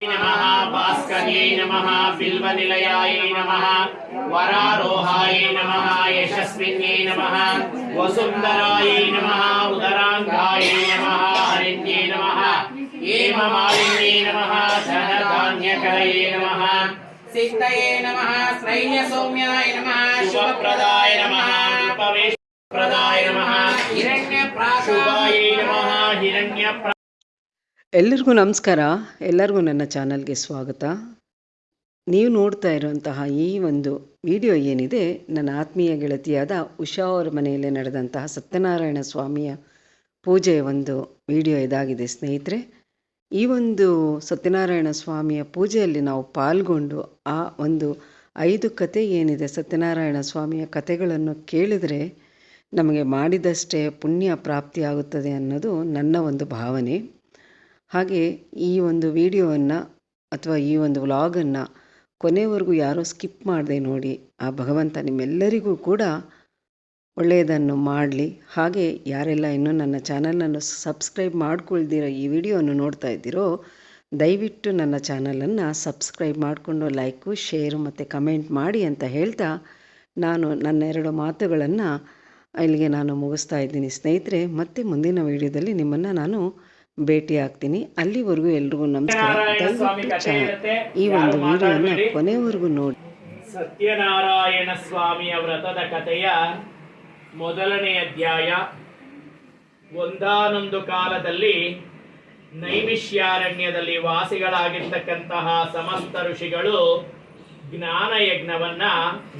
नमः भास्कर्यै नमः बिल्वनिलयाय नमः वरारोहाय नमः यशस्विन्यै नमः वसुन्धराय नमः उदराङ्गाय नमः हरिण्ये नमः हेममालिन्ये नमः धनधान्यकरये नमः सिद्धये नमः श्रैण्यसौम्याय नमः शुभप्रदाय नमः प्रदाय नमः हिरण्यप्राशाय नमः हिरण्य ಎಲ್ಲರಿಗೂ ನಮಸ್ಕಾರ. ಎಲ್ಲರಿಗೂ ನನ್ನ ಚಾನಲ್ಗೆ ಸ್ವಾಗತ. ನೀವು ನೋಡ್ತಾ ಇರುವಂತಹ ಈ ಒಂದು ವಿಡಿಯೋ ಏನಿದೆ, ನನ್ನ ಆತ್ಮೀಯ ಗೆಳತಿಯಾದ ಉಷಾ ಅವರ ಮನೆಯಲ್ಲಿ ನಡೆದಂತಹ ಸತ್ಯನಾರಾಯಣ ಸ್ವಾಮಿಯ ಪೂಜೆಯ ಒಂದು ವಿಡಿಯೋ ಇದಾಗಿದೆ ಸ್ನೇಹಿತರೆ. ಈ ಒಂದು ಸತ್ಯನಾರಾಯಣ ಸ್ವಾಮಿಯ ಪೂಜೆಯಲ್ಲಿ ನಾವು ಪಾಲ್ಗೊಂಡು ಆ ಒಂದು 5 ಕತೆ ಏನಿದೆ, ಸತ್ಯನಾರಾಯಣ ಸ್ವಾಮಿಯ ಕತೆಗಳನ್ನು ಕೇಳಿದರೆ ನಮಗೆ ಮಾಡಿದಷ್ಟೇ ಪುಣ್ಯ ಪ್ರಾಪ್ತಿಯಾಗುತ್ತದೆ ಅನ್ನೋದು ನನ್ನ ಒಂದು ಭಾವನೆ. ಹಾಗೆ ಈ ಒಂದು ವಿಡಿಯೋವನ್ನು ಅಥವಾ ಈ ಒಂದು ವ್ಲಾಗನ್ನು ಕೊನೆವರೆಗೂ ಯಾರೂ ಸ್ಕಿಪ್ ಮಾಡದೆ ನೋಡಿ. ಆ ಭಗವಂತ ನಿಮ್ಮೆಲ್ಲರಿಗೂ ಕೂಡ ಒಳ್ಳೆಯದನ್ನು ಮಾಡಲಿ. ಹಾಗೆ ಯಾರೆಲ್ಲ ಇನ್ನೂ ನನ್ನ ಚಾನಲನ್ನು ಸಬ್ಸ್ಕ್ರೈಬ್ ಮಾಡ್ಕೊಳ್ದಿರೋ ಈ ವಿಡಿಯೋವನ್ನು ನೋಡ್ತಾ ಇದ್ದೀರೋ, ದಯವಿಟ್ಟು ನನ್ನ ಚಾನಲನ್ನು ಸಬ್ಸ್ಕ್ರೈಬ್ ಮಾಡಿಕೊಂಡು ಲೈಕು, ಶೇರು ಮತ್ತು ಕಮೆಂಟ್ ಮಾಡಿ ಅಂತ ಹೇಳ್ತಾ ನಾನು ನನ್ನ 2 ಮಾತುಗಳನ್ನು ಇಲ್ಲಿಗೆ ನಾನು ಮುಗಿಸ್ತಾ ಇದ್ದೀನಿ ಸ್ನೇಹಿತರೆ. ಮತ್ತೆ ಮುಂದಿನ ವಿಡಿಯೋದಲ್ಲಿ ನಿಮ್ಮನ್ನು ನಾನು ಭೇಟಿ ಆಗ್ತೀನಿ. ಅಲ್ಲಿವರೆಗೂ ಎಲ್ರಿಗೂ ನಮಸ್ಕಾರ. ಈ ಒಂದು ವಿಡಿಯೋನ ಕೊನೆವರೆಗೂ ನೋಡಿ. ಸತ್ಯನಾರಾಯಣ ಸ್ವಾಮಿಯ ವ್ರತದ ಕಥೆಯ ಮೊದಲನೇ ಅಧ್ಯಾಯ. ಒಂದಾನೊಂದು ಕಾಲದಲ್ಲಿ ನೈಮಿಷ್ಯಾರಣ್ಯದಲ್ಲಿ ವಾಸಿಗಳಾಗಿರ್ತಕ್ಕಂತಹ ಸಮಸ್ತ ಋಷಿಗಳು ಜ್ಞಾನಯಜ್ಞವನ್ನ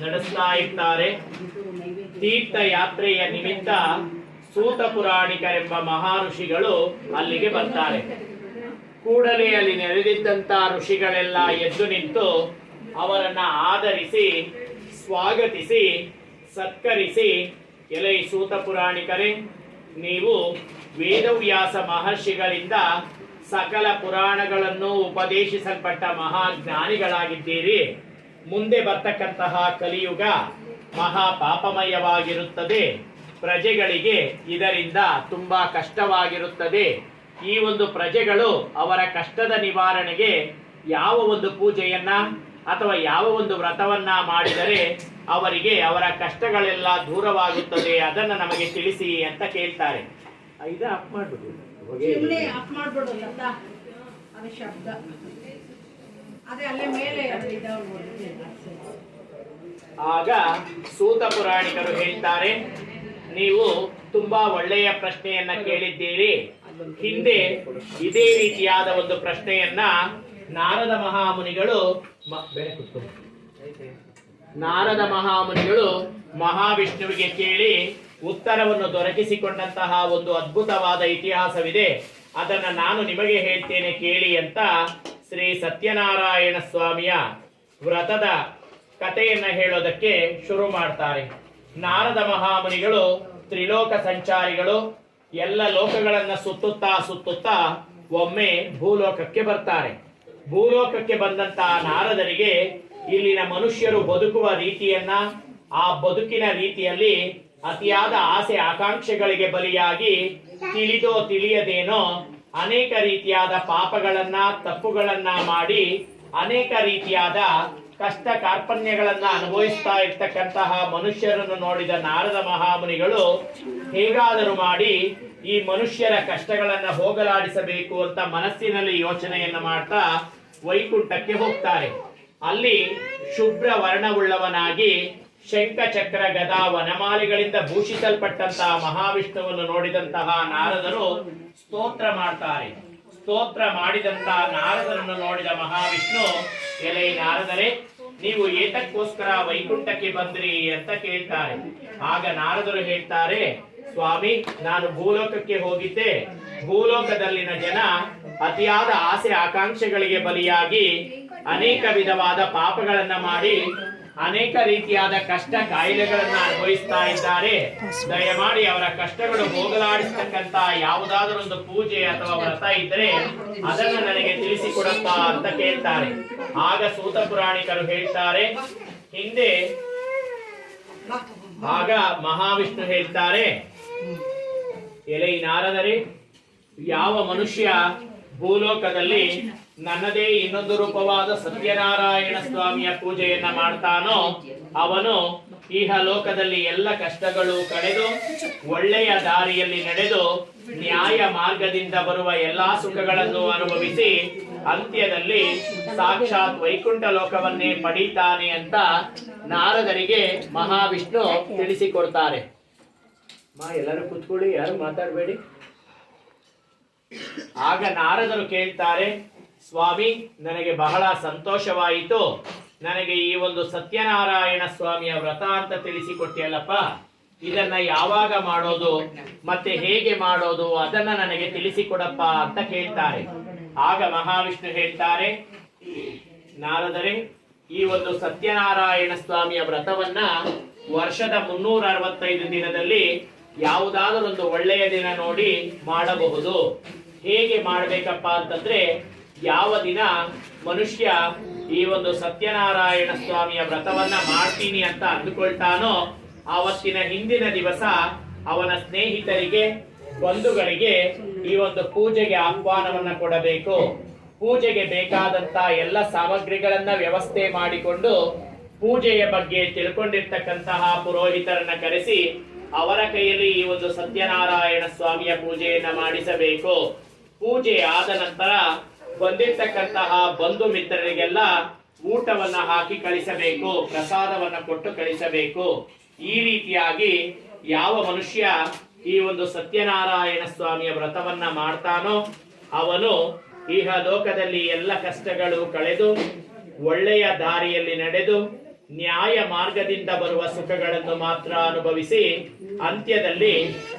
ನಡೆಸ್ತಾ ಇರ್ತಾರೆ. ತೀರ್ಥಯಾತ್ರೆಯ ನಿಮಿತ್ತ ಸೂತ ಪುರಾಣಿಕರೆಂಬ ಮಹಾಋಷಿಗಳು ಅಲ್ಲಿಗೆ ಬರ್ತಾರೆ. ಕೂಡಲೇ ಅಲ್ಲಿ ನೆರೆದಿದ್ದಂತ ಋಷಿಗಳೆಲ್ಲ ಎದ್ದು ನಿಂತು ಅವರನ್ನ ಆದರಿಸಿ ಸ್ವಾಗತಿಸಿ ಸತ್ಕರಿಸಿ, ಎಲೈ ಸೂತ ಪುರಾಣಿಕರೇ, ನೀವು ವೇದವ್ಯಾಸ ಮಹರ್ಷಿಗಳಿಂದ ಸಕಲ ಪುರಾಣಗಳನ್ನು ಉಪದೇಶಿಸಲ್ಪಟ್ಟ ಮಹಾಜ್ಞಾನಿಗಳಾಗಿದ್ದೀರಿ. ಮುಂದೆ ಬರ್ತಕ್ಕಂತಹ ಕಲಿಯುಗ ಮಹಾಪಾಪಮಯವಾಗಿರುತ್ತದೆ. ಪ್ರಜೆಗಳಿಗೆ ಇದರಿಂದ ತುಂಬಾ ಕಷ್ಟವಾಗಿರುತ್ತದೆ. ಈ ಒಂದು ಪ್ರಜೆಗಳು ಅವರ ಕಷ್ಟದ ನಿವಾರಣೆಗೆ ಯಾವ ಒಂದು ಪೂಜೆಯನ್ನ ಅಥವಾ ಯಾವ ಒಂದು ವ್ರತವನ್ನ ಮಾಡಿದರೆ ಅವರಿಗೆ ಅವರ ಕಷ್ಟಗಳೆಲ್ಲ ದೂರವಾಗುತ್ತದೆ, ಅದನ್ನ ನಮಗೆ ತಿಳಿಸಿ ಅಂತ ಕೇಳ್ತಾರೆ. ಇದು ಅಪ್ ಮಾಡ್ಬಿಡು, ಆಗ ಸೂತ ಪುರಾಣಿಕರು ಹೇಳ್ತಾರೆ, ನೀವು ತುಂಬಾ ಒಳ್ಳೆಯ ಪ್ರಶ್ನೆಯನ್ನ ಕೇಳಿದ್ದೀರಿ. ಹಿಂದೆ ಇದೇ ರೀತಿಯಾದ ಒಂದು ಪ್ರಶ್ನೆಯನ್ನ ನಾರದ ಮಹಾಮುನಿಗಳು ಮಹಾವಿಷ್ಣುವಿಗೆ ಕೇಳಿ ಉತ್ತರವನ್ನು ದೊರಕಿಸಿಕೊಂಡಂತಹ ಒಂದು ಅದ್ಭುತವಾದ ಇತಿಹಾಸವಿದೆ. ಅದನ್ನ ನಾನು ನಿಮಗೆ ಹೇಳ್ತೇನೆ ಕೇಳಿ ಅಂತ ಶ್ರೀ ಸತ್ಯನಾರಾಯಣ ಸ್ವಾಮಿಯ ವ್ರತದ ಕಥೆಯನ್ನ ಹೇಳೋದಕ್ಕೆ ಶುರು ಮಾಡ್ತಾರೆ. ನಾರದ ಮಹಾಮುನಿಗಳು ತ್ರಿಲೋಕ ಸಂಚಾರಿಗಳು. ಎಲ್ಲ ಲೋಕಗಳನ್ನ ಸುತ್ತುತ್ತಾ ಒಮ್ಮೆ ಭೂಲೋಕಕ್ಕೆ ಬರ್ತಾರೆ. ಭೂಲೋಕಕ್ಕೆ ಬಂದಂತಹ ನಾರದರಿಗೆ ಇಲ್ಲಿನ ಮನುಷ್ಯರು ಬದುಕುವ ರೀತಿಯನ್ನ, ಆ ಬದುಕಿನ ರೀತಿಯಲ್ಲಿ ಅತಿಯಾದ ಆಸೆ ಆಕಾಂಕ್ಷೆಗಳಿಗೆ ಬಲಿಯಾಗಿ ತಿಳಿದೋ ತಿಳಿಯದೇನೋ ಅನೇಕ ರೀತಿಯಾದ ಪಾಪಗಳನ್ನ ತಪ್ಪುಗಳನ್ನ ಮಾಡಿ ಅನೇಕ ರೀತಿಯಾದ ಕಷ್ಟ ಕಾರ್ಪಣ್ಯಗಳನ್ನ ಅನುಭವಿಸ್ತಾ ಇರ್ತಕ್ಕಂತಹ ಮನುಷ್ಯರನ್ನು ನೋಡಿದ ನಾರದ ಮಹಾಮುನಿಗಳು ಹೇಗಾದರೂ ಮಾಡಿ ಈ ಮನುಷ್ಯರ ಕಷ್ಟಗಳನ್ನ ಹೋಗಲಾಡಿಸಬೇಕು ಅಂತ ಮನಸ್ಸಿನಲ್ಲಿ ಯೋಚನೆಯನ್ನ ಮಾಡ್ತಾ ವೈಕುಂಠಕ್ಕೆ ಹೋಗ್ತಾರೆ. ಅಲ್ಲಿ ಶುಭ್ರ ವರ್ಣವುಳ್ಳವನಾಗಿ ಶಂಖ ಚಕ್ರ ಗದಾ ವನಮಾಲಿಗಳಿಂದ ಭೂಷಿಸಲ್ಪಟ್ಟಂತಹ ಮಹಾವಿಷ್ಣುವನ್ನು ನೋಡಿದಂತಹ ನಾರದರು ಸ್ತೋತ್ರ ಮಾಡ್ತಾರೆ. ಸ್ತೋತ್ರ ಮಾಡಿದಂತಹ ನಾರದರನ್ನು ನೋಡಿದ ಮಹಾವಿಷ್ಣು, ಎಲೈ ನಾರದರೇ, ನೀವು ಏತಕ್ಕೋಸ್ಕರ ವೈಕುಂಠಕ್ಕೆ ಬಂದ್ರಿ ಅಂತ ಕೇಳ್ತಾರೆ. ಆಗ ನಾರದರು ಹೇಳ್ತಾರೆ, ಸ್ವಾಮಿ, ನಾನು ಭೂಲೋಕಕ್ಕೆ ಹೋಗಿದ್ದೆ. ಭೂಲೋಕದಲ್ಲಿನ ಜನ ಅತಿಯಾದ ಆಸೆ ಆಕಾಂಕ್ಷೆಗಳಿಗೆ ಬಲಿಯಾಗಿ ಅನೇಕ ವಿಧವಾದ ಪಾಪಗಳನ್ನ ಮಾಡಿ ಅನೇಕ ರೀತಿಯಾದ ಕಷ್ಟ ಕಾಯಿಲೆಗಳನ್ನ ಅನುಭವಿಸ್ತಾ ಇದ್ದಾರೆ. ದಯಮಾಡಿ ಅವರ ಕಷ್ಟಗಳು ಹೋಗಲಾಡಿಸ್ತಕ್ಕಂತ ಯಾವುದಾದರೂ ಒಂದು ಪೂಜೆ ಅಥವಾ ವ್ರತ ಇದ್ರೆ ಅದನ್ನು ನನಗೆ ತಿಳಿಸಿಕೊಡಪ್ಪ ಅಂತ ಕೇಳ್ತಾರೆ. ಆಗ ಸೂತ ಪುರಾಣಿಕರು ಹೇಳ್ತಾರೆ, ಹಿಂದೆ ಆಗ ಮಹಾವಿಷ್ಣು ಹೇಳ್ತಾರೆ, ಎಲೈ ನಾರದರೆ, ಯಾವ ಮನುಷ್ಯ ಭೂಲೋಕದಲ್ಲಿ ನನ್ನದೇ ಇನ್ನೊಂದು ರೂಪವಾದ ಸತ್ಯನಾರಾಯಣ ಸ್ವಾಮಿಯ ಪೂಜೆಯನ್ನ ಮಾಡ್ತಾನೋ ಅವನು ಇಹ ಲೋಕದಲ್ಲಿ ಎಲ್ಲ ಕಷ್ಟಗಳು ಕಳೆದು ಒಳ್ಳೆಯ ದಾರಿಯಲ್ಲಿ ನಡೆದು ನ್ಯಾಯ ಮಾರ್ಗದಿಂದ ಬರುವ ಎಲ್ಲಾ ಸುಖಗಳನ್ನು ಅನುಭವಿಸಿ ಅಂತ್ಯದಲ್ಲಿ ಸಾಕ್ಷಾತ್ ವೈಕುಂಠ ಲೋಕವನ್ನೇ ಪಡೀತಾನೆ ಅಂತ ನಾರದರಿಗೆ ಮಹಾವಿಷ್ಣು ತಿಳಿಸಿಕೊಡ್ತಾರೆ. ಎಲ್ಲರೂ ಕೂತ್ಕೊಳ್ಳಿ, ಯಾರು ಮಾತಾಡಬೇಡಿ. ಆಗ ನಾರದರು ಕೇಳ್ತಾರೆ, ಸ್ವಾಮಿ, ನನಗೆ ಬಹಳ ಸಂತೋಷವಾಯಿತು. ನನಗೆ ಈ ಒಂದು ಸತ್ಯನಾರಾಯಣ ಸ್ವಾಮಿಯ ವ್ರತ ಅಂತ ತಿಳಿಸಿಕೊಟ್ಟಿಯಲ್ಲಪ್ಪ, ಇದನ್ನ ಯಾವಾಗ ಮಾಡೋದು ಮತ್ತೆ ಹೇಗೆ ಮಾಡೋದು ಅದನ್ನ ನನಗೆ ತಿಳಿಸಿಕೊಡಪ್ಪ ಅಂತ ಕೇಳ್ತಾರೆ. ಆಗ ಮಹಾವಿಷ್ಣು ಹೇಳ್ತಾರೆ, ನಾರದರೆ, ಈ ಒಂದು ಸತ್ಯನಾರಾಯಣ ಸ್ವಾಮಿಯ ವ್ರತವನ್ನ ವರ್ಷದ 365 ದಿನದಲ್ಲಿ ಯಾವುದಾದರೊಂದು ಒಳ್ಳೆಯ ದಿನ ನೋಡಿ ಮಾಡಬಹುದು. ಹೇಗೆ ಮಾಡ್ಬೇಕಪ್ಪ ಅಂತಂದ್ರೆ, ಯಾವ ದಿನ ಮನುಷ್ಯ ಈ ಒಂದು ಸತ್ಯನಾರಾಯಣ ಸ್ವಾಮಿಯ ವ್ರತವನ್ನ ಮಾಡ್ತೀನಿ ಅಂತ ಅಂದುಕೊಳ್ತಾನೋ ಆವತ್ತಿನ ಹಿಂದಿನ ದಿವಸ ಅವನ ಸ್ನೇಹಿತರಿಗೆ, ಬಂಧುಗಳಿಗೆ ಈ ಒಂದು ಪೂಜೆಗೆ ಆಹ್ವಾನವನ್ನ ಕೊಡಬೇಕು. ಪೂಜೆಗೆ ಬೇಕಾದಂತ ಎಲ್ಲ ಸಾಮಗ್ರಿಗಳನ್ನ ವ್ಯವಸ್ಥೆ ಮಾಡಿಕೊಂಡು ಪೂಜೆಯ ಬಗ್ಗೆ ತಿಳ್ಕೊಂಡಿರ್ತಕ್ಕಂತಹ ಪುರೋಹಿತರನ್ನ ಕರೆಸಿ ಅವರ ಕೈಯಲ್ಲಿ ಈ ಒಂದು ಸತ್ಯನಾರಾಯಣ ಸ್ವಾಮಿಯ ಪೂಜೆಯನ್ನ ಮಾಡಿಸಬೇಕು. ಪೂಜೆ ಆದ ನಂತರ ಬಂದಿರ್ತಕ್ಕಂತಹ ಬಂಧು ಮಿತ್ರರಿಗೆಲ್ಲ ಊಟವನ್ನ ಹಾಕಿ ಕಳಿಸಬೇಕು, ಪ್ರಸಾದವನ್ನ ಕೊಟ್ಟು ಕಳಿಸಬೇಕು. ಈ ರೀತಿಯಾಗಿ ಯಾವ ಮನುಷ್ಯ ಈ ಒಂದು ಸತ್ಯನಾರಾಯಣ ಸ್ವಾಮಿಯ ವ್ರತವನ್ನ ಮಾಡ್ತಾನೋ ಅವನು ಇಹ ಲೋಕದಲ್ಲಿ ಎಲ್ಲ ಕಷ್ಟಗಳು ಕಳೆದು ಒಳ್ಳೆಯ ದಾರಿಯಲ್ಲಿ ನಡೆದು ನ್ಯಾಯ ಮಾರ್ಗದಿಂದ ಬರುವ ಸುಖಗಳನ್ನು ಮಾತ್ರ ಅನುಭವಿಸಿ ಅಂತ್ಯದಲ್ಲಿ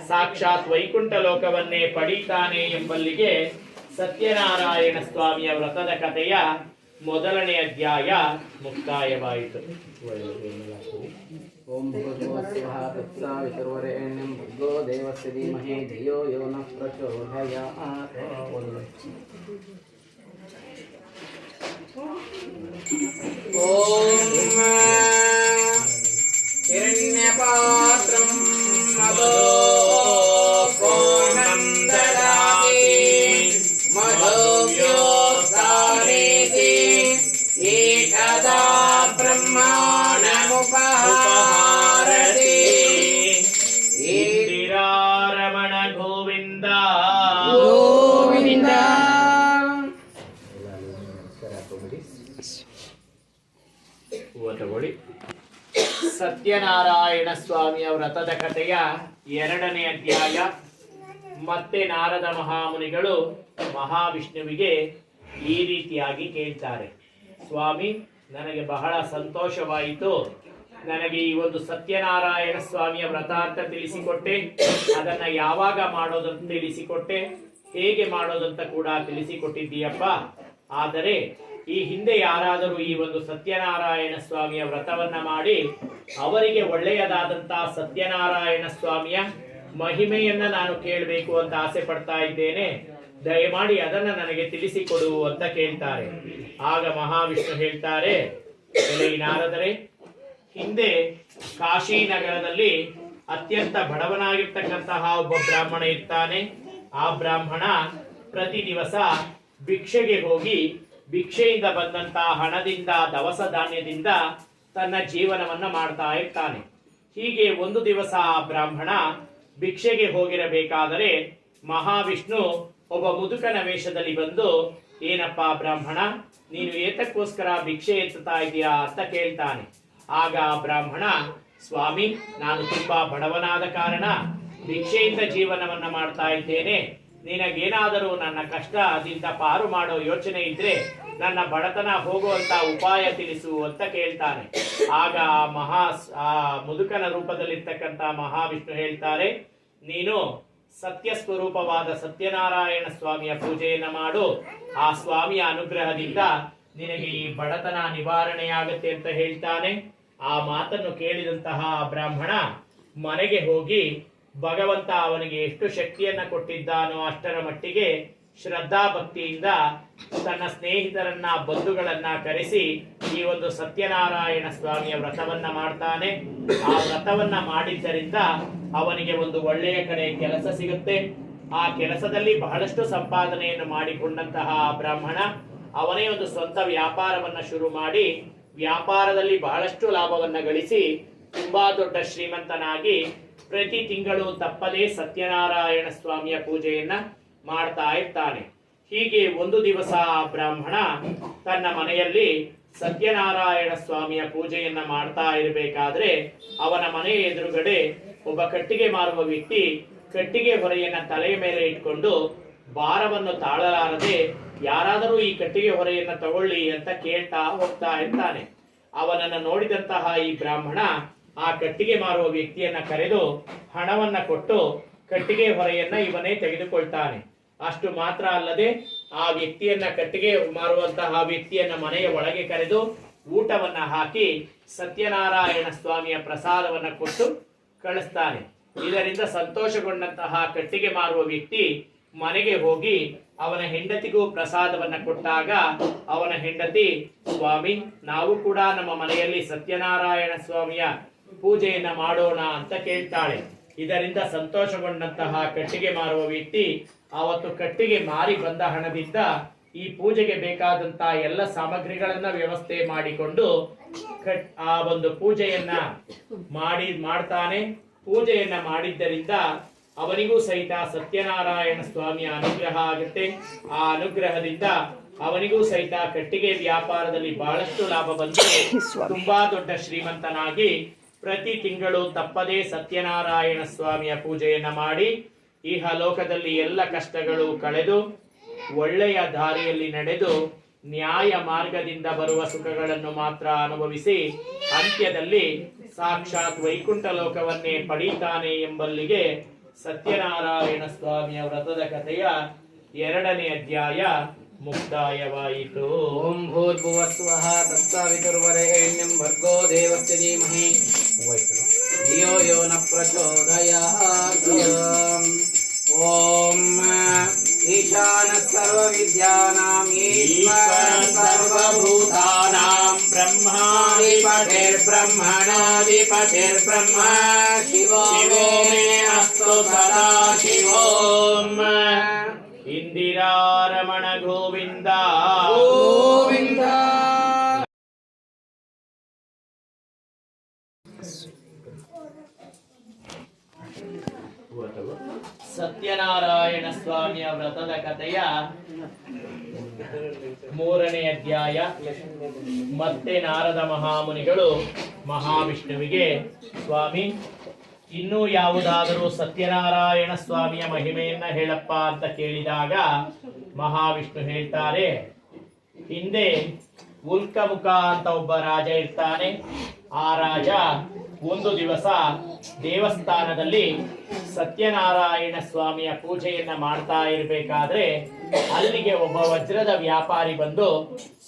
ಸಾಕ್ಷಾತ್ ವೈಕುಂಠ ಲೋಕವನ್ನೇ ಪಡೀತಾನೆ ಎಂಬಲ್ಲಿಗೆ ಸತ್ಯನಾರಾಯಣ ಸ್ವಾಮಿಯ ವ್ರತದ ಕಥೆಯ ಮೊದಲನೇ ಅಧ್ಯಾಯ ಮುಕ್ತಾಯವಾಯಿತು. ಓಂ ಭೂರ್ಭುವಸ್ಸುವಃ ತತ್ಸವಿತುರ್ವರೆಣ್ಯಂ ಭರ್ಗೋ ದೇವಸ್ಯ ಧೀಮಹಿ ಧಿಯೋ ಯೋ ನಃ ಪ್ರಚೋದಯಾತ್. ಓಂ ಹಿರಣ್ಯಪಾತ್ರಂ ಮದೋ ಕೋಣಂ ದದಾತಿ ಮದೋವ್ಯೋಸ್ತಾರೇತಿ ಏಕದಾ ಬ್ರಹ್ಮಾಣಮುಪಹಾರತಿ. ಇಂದಿರಾರಮಣ ಗೋವಿಂದ ಗೋವಿಂದ. ತಗೊಳ್ಳಿ. ಸತ್ಯನಾರಾಯಣ ಸ್ವಾಮಿಯ ವ್ರತದ ಕಥೆಯ 2ನೇ ಅಧ್ಯಾಯ. ಮತ್ತೆ ನಾರದ ಮಹಾಮುನಿಗಳು ಮಹಾವಿಷ್ಣುವಿಗೆ ಈ ರೀತಿಯಾಗಿ ಕೇಳ್ತಾರೆ, ಸ್ವಾಮಿ, ನನಗೆ ಬಹಳ ಸಂತೋಷವಾಯಿತು. ನನಗೆ ಈ ಒಂದು ಸತ್ಯನಾರಾಯಣ ಸ್ವಾಮಿಯ ವ್ರತ ಅಂತ ತಿಳಿಸಿಕೊಟ್ಟೆ, ಅದನ್ನ ಯಾವಾಗ ಮಾಡೋದಂತ ತಿಳಿಸಿಕೊಟ್ಟೆ, ಹೇಗೆ ಮಾಡೋದಂತ ಕೂಡ ತಿಳಿಸಿಕೊಟ್ಟಿದ್ದೀಯಪ್ಪ. ಆದರೆ ಈ ಹಿಂದೆ ಯಾರಾದರೂ ಈ ಒಂದು ಸತ್ಯನಾರಾಯಣ ಸ್ವಾಮಿಯ ವ್ರತವನ್ನ ಮಾಡಿ ಅವರಿಗೆ ಒಳ್ಳೆಯದಾದಂತಹ ಸತ್ಯನಾರಾಯಣ ಸ್ವಾಮಿಯ ಮಹಿಮೆಯನ್ನ ನಾನು ಕೇಳಬೇಕು ಅಂತ ಆಸೆ ಪಡ್ತಾ ಇದ್ದೇನೆ, ದಯಮಾಡಿ ಅದನ್ನ ನನಗೆ ತಿಳಿಸಿಕೊಡು ಅಂತ ಕೇಳ್ತಾರೆ. ಆಗ ಮಹಾವಿಷ್ಣು ಹೇಳ್ತಾರೆ, ಎಲೈ ನಾರದರೆ, ಹಿಂದೆ ಕಾಶಿ ನಗರದಲ್ಲಿ ಅತ್ಯಂತ ಬಡವನಾಗಿರ್ತಕ್ಕಂತಹ ಒಬ್ಬ ಬ್ರಾಹ್ಮಣ ಇರ್ತಾನೆ. ಆ ಬ್ರಾಹ್ಮಣ ಪ್ರತಿ ದಿವಸ ಭಿಕ್ಷೆಗೆ ಹೋಗಿ ಭಿಕ್ಷೆಯಿಂದ ಬಂದಂತಹ ಹಣದಿಂದ, ದವಸ ಧಾನ್ಯದಿಂದ ತನ್ನ ಜೀವನವನ್ನ ಮಾಡ್ತಾ ಇರ್ತಾನೆ. ಹೀಗೆ ಒಂದು ದಿವಸ ಆ ಬ್ರಾಹ್ಮಣ ಭಿಕ್ಷೆಗೆ ಹೋಗಿರಬೇಕಾದರೆ ಮಹಾವಿಷ್ಣು ಒಬ್ಬ ಮುದುಕನ ವೇಷದಲ್ಲಿ ಬಂದು, ಏನಪ್ಪಾ ಬ್ರಾಹ್ಮಣ, ನೀನು ಏತಕ್ಕೋಸ್ಕರ ಭಿಕ್ಷೆ ಎತ್ತುತ್ತಾ ಇದೀಯಾ ಅಂತ ಕೇಳ್ತಾನೆ. ಆಗ ಆ ಬ್ರಾಹ್ಮಣ, ಸ್ವಾಮಿ, ನಾನು ತುಂಬಾ ಬಡವನಾದ ಕಾರಣ ಭಿಕ್ಷೆಯಿಂದ ಜೀವನವನ್ನ ಮಾಡ್ತಾ ಇದ್ದೇನೆ. ನಿನಗೇನಾದರೂ ನನ್ನ ಕಷ್ಟದಿಂದ ಪಾರು ಮಾಡೋ ಯೋಚನೆ ಇದ್ರೆ ನನ್ನ ಬಡತನ ಹೋಗುವಂತ ಉಪಾಯ ತಿಳಿಸು ಅಂತ ಕೇಳ್ತಾನೆ. ಆಗ ಆ ಮುದುಕನ ರೂಪದಲ್ಲಿರ್ತಕ್ಕಂಥ ಮಹಾವಿಷ್ಣು ಹೇಳ್ತಾರೆ, ನೀನು ಸತ್ಯ ಸ್ವರೂಪವಾದ ಸತ್ಯನಾರಾಯಣ ಸ್ವಾಮಿಯ ಪೂಜೆಯನ್ನ ಮಾಡು. ಆ ಸ್ವಾಮಿಯ ಅನುಗ್ರಹದಿಂದ ನಿನಗೆ ಈ ಬಡತನ ನಿವಾರಣೆಯಾಗತ್ತೆ ಅಂತ ಹೇಳ್ತಾನೆ. ಆ ಮಾತನ್ನು ಕೇಳಿದಂತಹ ಬ್ರಾಹ್ಮಣ ಮನೆಗೆ ಹೋಗಿ ಭಗವಂತ ಅವನಿಗೆ ಎಷ್ಟು ಶಕ್ತಿಯನ್ನ ಕೊಟ್ಟಿದ್ದಾನೋ ಅಷ್ಟರ ಮಟ್ಟಿಗೆ ಶ್ರದ್ಧಾ ಭಕ್ತಿಯಿಂದ ತನ್ನ ಸ್ನೇಹಿತರನ್ನ, ಬಂಧುಗಳನ್ನ ಕರೆಸಿ ಈ ಒಂದು ಸತ್ಯನಾರಾಯಣ ಸ್ವಾಮಿಯ ವ್ರತವನ್ನ ಮಾಡ್ತಾನೆ. ಆ ವ್ರತವನ್ನ ಮಾಡಿದ್ದರಿಂದ ಅವನಿಗೆ ಒಂದು ಒಳ್ಳೆಯ ಕಡೆ ಕೆಲಸ ಸಿಗುತ್ತೆ. ಆ ಕೆಲಸದಲ್ಲಿ ಬಹಳಷ್ಟು ಸಂಪಾದನೆಯನ್ನು ಮಾಡಿಕೊಂಡಂತಹ ಬ್ರಾಹ್ಮಣ ಅವನೇ ಒಂದು ಸ್ವಂತ ವ್ಯಾಪಾರವನ್ನ ಶುರು ಮಾಡಿ ವ್ಯಾಪಾರದಲ್ಲಿ ಬಹಳಷ್ಟು ಲಾಭವನ್ನ ಗಳಿಸಿ ತುಂಬಾ ದೊಡ್ಡ ಶ್ರೀಮಂತನಾಗಿ ಪ್ರತಿ ತಿಂಗಳು ತಪ್ಪದೇ ಸತ್ಯನಾರಾಯಣ ಸ್ವಾಮಿಯ ಪೂಜೆಯನ್ನ ಮಾಡ್ತಾ ಇರ್ತಾನೆ. ಹೀಗೆ ಒಂದು ದಿವಸ ಆ ಬ್ರಾಹ್ಮಣ ತನ್ನ ಮನೆಯಲ್ಲಿ ಸತ್ಯನಾರಾಯಣ ಸ್ವಾಮಿಯ ಪೂಜೆಯನ್ನ ಮಾಡ್ತಾ ಇರಬೇಕಾದ್ರೆ ಅವನ ಮನೆಯ ಎದುರುಗಡೆ ಒಬ್ಬ ಕಟ್ಟಿಗೆ ಮಾರುವ ವ್ಯಕ್ತಿ ಕಟ್ಟಿಗೆ ಹೊರೆಯನ್ನ ತಲೆಯ ಮೇಲೆ ಇಟ್ಕೊಂಡು ಭಾರವನ್ನು ತಾಳಲಾರದೆ ಯಾರಾದರೂ ಈ ಕಟ್ಟಿಗೆ ಹೊರೆಯನ್ನ ತಗೊಳ್ಳಿ ಅಂತ ಕೇಳ್ತಾ ಹೋಗ್ತಾ ಇರ್ತಾನೆ. ಅವನನ್ನ ನೋಡಿದಂತಹ ಈ ಬ್ರಾಹ್ಮಣ ಆ ಕಟ್ಟಿಗೆ ಮಾರುವ ವ್ಯಕ್ತಿಯನ್ನ ಕರೆದು ಹಣವನ್ನ ಕೊಟ್ಟು ಕಟ್ಟಿಗೆ ಹೊರೆಯನ್ನ ಇವನೇ ತೆಗೆದುಕೊಳ್ತಾನೆ. ಅಷ್ಟು ಮಾತ್ರ ಅಲ್ಲದೆ ಆ ವ್ಯಕ್ತಿಯನ್ನ ಕಟ್ಟಿಗೆ ಮಾರುವಂತಹ ವ್ಯಕ್ತಿಯನ್ನ ಮನೆಯ ಒಳಗೆ ಕರೆದು ಊಟವನ್ನ ಹಾಕಿ ಸತ್ಯನಾರಾಯಣ ಸ್ವಾಮಿಯ ಪ್ರಸಾದವನ್ನ ಕೊಟ್ಟು ಕಳಿಸ್ತಾನೆ. ಇದರಿಂದ ಸಂತೋಷಗೊಂಡಂತಹ ಕಟ್ಟಿಗೆ ಮಾರುವ ವ್ಯಕ್ತಿ ಮನೆಗೆ ಹೋಗಿ ಅವನ ಹೆಂಡತಿಗೂ ಪ್ರಸಾದವನ್ನ ಕೊಟ್ಟಾಗ ಅವನ ಹೆಂಡತಿ, ಸ್ವಾಮಿ, ನಾವು ಕೂಡ ನಮ್ಮ ಮನೆಯಲ್ಲಿ ಸತ್ಯನಾರಾಯಣ ಸ್ವಾಮಿಯ ಪೂಜೆಯನ್ನ ಮಾಡೋಣ ಅಂತ ಕೇಳ್ತಾಳೆ. ಇದರಿಂದ ಸಂತೋಷಗೊಂಡಂತಹ ಕಟ್ಟಿಗೆ ಮಾರುವ ವ್ಯಕ್ತಿ ಆವತ್ತು ಕಟ್ಟಿಗೆ ಮಾರಿ ಬಂದ ಹಣದಿಂದ ಈ ಪೂಜೆಗೆ ಬೇಕಾದಂತಹ ಎಲ್ಲ ಸಾಮಗ್ರಿಗಳನ್ನ ವ್ಯವಸ್ಥೆ ಮಾಡಿಕೊಂಡು ಆ ಒಂದು ಪೂಜೆಯನ್ನ ಮಾಡ್ತಾನೆ. ಪೂಜೆಯನ್ನ ಮಾಡಿದ್ದರಿಂದ ಅವನಿಗೂ ಸಹಿತ ಸತ್ಯನಾರಾಯಣ ಸ್ವಾಮಿಯ ಅನುಗ್ರಹ ಆಗುತ್ತೆ. ಆ ಅನುಗ್ರಹದಿಂದ ಅವನಿಗೂ ಸಹಿತ ಕಟ್ಟಿಗೆ ವ್ಯಾಪಾರದಲ್ಲಿ ಬಹಳಷ್ಟು ಲಾಭ ಬಂದು ತುಂಬಾ ದೊಡ್ಡ ಶ್ರೀಮಂತನಾಗಿ ಪ್ರತಿ ತಿಂಗಳು ತಪ್ಪದೇ ಸತ್ಯನಾರಾಯಣ ಸ್ವಾಮಿಯ ಪೂಜೆಯನ್ನ ಮಾಡಿ ಲೋಕದಲ್ಲಿ ಎಲ್ಲ ಕಷ್ಟಗಳು ಕಳೆದು ಒಳ್ಳೆಯ ದಾರಿಯಲ್ಲಿ ನಡೆದು ನ್ಯಾಯ ಮಾರ್ಗದಿಂದ ಬರುವ ಸುಖಗಳನ್ನು ಮಾತ್ರ ಅನುಭವಿಸಿ ಅಂತ್ಯದಲ್ಲಿ ಸಾಕ್ಷಾತ್ ವೈಕುಂಠ ಲೋಕವನ್ನೇ ಪಡೀತಾನೆ ಎಂಬಲ್ಲಿಗೆ ಸತ್ಯನಾರಾಯಣ ಸ್ವಾಮಿಯ ವ್ರತದ ಕಥೆಯ 2ನೇ ಅಧ್ಯಾಯ ಮುಕ್ತಾಯವಾಯಿತು. ಓಂ ಭೂರ್ಭುವಸ್ವಃ ತತ್ಸವಿತುರ್ವರೆಣ್ಯಂ ಭರ್ಗೋ ದೇವಸ್ಯ ಧೀಮಹಿ ಧಿಯೋ ಯೋ ನ ಪ್ರಚೋದಯಾತ್. ಓಂ ಈಶಾನ ಸರ್ವವಿದ್ಯಾನಾಂ ಈಶ್ವರ ಸರ್ವಭೂತಾನಾಂ ಬ್ರಹ್ಮಾಧಿಪತಿರ್ಬ್ರಹ್ಮಣಾಧಿಪತಿರ್ಬ್ರಹ್ಮ ಶಿವೋ ಮೇ ಅಸ್ತು ಸದಾ ಶಿವೋಂ. ಇಂದಿರಾರಮಣ ಗೋವಿಂದ ಗೋವಿಂದ. ಸತ್ಯನಾರಾಯಣ ಸ್ವಾಮಿಯ ವ್ರತದ ಕಥೆಯ 3ನೇ ಅಧ್ಯಾಯ. ಮತ್ತೆ ನಾರದ ಮಹಾಮುನಿಗಳು ಮಹಾವಿಷ್ಣುವಿಗೆ, ಸ್ವಾಮಿ, ಇನ್ನೂ ಯಾವುದಾದರೂ ಸತ್ಯನಾರಾಯಣ ಸ್ವಾಮಿಯ ಮಹಿಮೆಯನ್ನ ಹೇಳಪ್ಪ ಅಂತ ಕೇಳಿದಾಗ ಮಹಾವಿಷ್ಣು ಹೇಳ್ತಾರೆ, ಹಿಂದೆ ಉಲ್ಕಮುಖ ಅಂತ ಒಬ್ಬ ರಾಜ ಇರ್ತಾನೆ. ಆ ರಾಜ ಒಂದು ದಿವಸ ದೇವಸ್ಥಾನದಲ್ಲಿ ಸತ್ಯನಾರಾಯಣ ಸ್ವಾಮಿಯ ಪೂಜೆಯನ್ನ ಮಾಡ್ತಾ ಇರಬೇಕಾದ್ರೆ ಅಲ್ಲಿಗೆ ಒಬ್ಬ ವಜ್ರದ ವ್ಯಾಪಾರಿ ಬಂದು,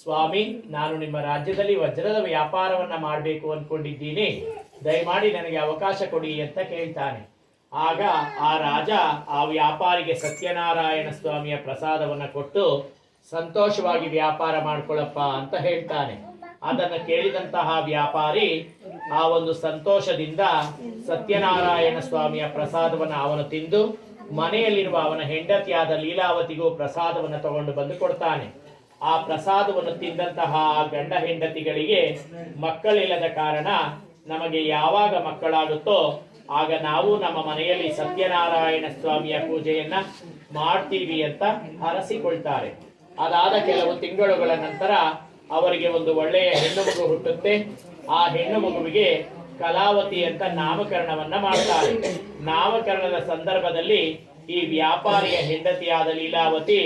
ಸ್ವಾಮಿ, ನಾನು ನಿಮ್ಮ ರಾಜ್ಯದಲ್ಲಿ ವಜ್ರದ ವ್ಯಾಪಾರವನ್ನ ಮಾಡಬೇಕು ಅನ್ಕೊಂಡಿದ್ದೀನಿ, ದಯಮಾಡಿ ನನಗೆ ಅವಕಾಶ ಕೊಡಿ ಅಂತ ಕೇಳ್ತಾನೆ. ಆಗ ಆ ರಾಜ ಆ ವ್ಯಾಪಾರಿಗೆ ಸತ್ಯನಾರಾಯಣ ಸ್ವಾಮಿಯ ಪ್ರಸಾದವನ್ನ ಕೊಟ್ಟು ಸಂತೋಷವಾಗಿ ವ್ಯಾಪಾರ ಮಾಡ್ಕೊಳ್ಳಪ್ಪ ಅಂತ ಹೇಳ್ತಾನೆ. ಅದನ್ನು ಕೇಳಿದಂತಹ ವ್ಯಾಪಾರಿ ಆ ಒಂದು ಸಂತೋಷದಿಂದ ಸತ್ಯನಾರಾಯಣ ಸ್ವಾಮಿಯ ಪ್ರಸಾದವನ್ನು ಅವನು ತಿಂದು ಮನೆಯಲ್ಲಿರುವ ಅವನ ಹೆಂಡತಿಯಾದ ಲೀಲಾವತಿಗೂ ಪ್ರಸಾದವನ್ನು ತಗೊಂಡು ಬಂದು ಕೊಡ್ತಾನೆ. ಆ ಪ್ರಸಾದವನ್ನು ತಿಂದಂತಹ ಗಂಡ ಹೆಂಡತಿಗಳಿಗೆ ಮಕ್ಕಳಿಲ್ಲದ ಕಾರಣ ನಮಗೆ ಯಾವಾಗ ಮಕ್ಕಳಾಗುತ್ತೋ ಆಗ ನಾವು ನಮ್ಮ ಮನೆಯಲ್ಲಿ ಸತ್ಯನಾರಾಯಣ ಸ್ವಾಮಿಯ ಪೂಜೆಯನ್ನ ಮಾಡ್ತೀವಿ ಅಂತ ಹರಸಿಕೊಳ್ತಾರೆ. ಅದಾದ ಕೆಲವು ತಿಂಗಳುಗಳ ನಂತರ ಅವರಿಗೆ ಒಂದು ಒಳ್ಳೆಯ ಹೆಣ್ಣು ಮಗು ಹುಟ್ಟುತ್ತೆ. ಆ ಹೆಣ್ಣು ಮಗುವಿಗೆ ಕಲಾವತಿ ಅಂತ ನಾಮಕರಣವನ್ನ ಮಾಡ್ತಾರೆ. ನಾಮಕರಣದ ಸಂದರ್ಭದಲ್ಲಿ ಈ ವ್ಯಾಪಾರಿಯ ಹೆಂಡತಿಯಾದ ಲೀಲಾವತಿ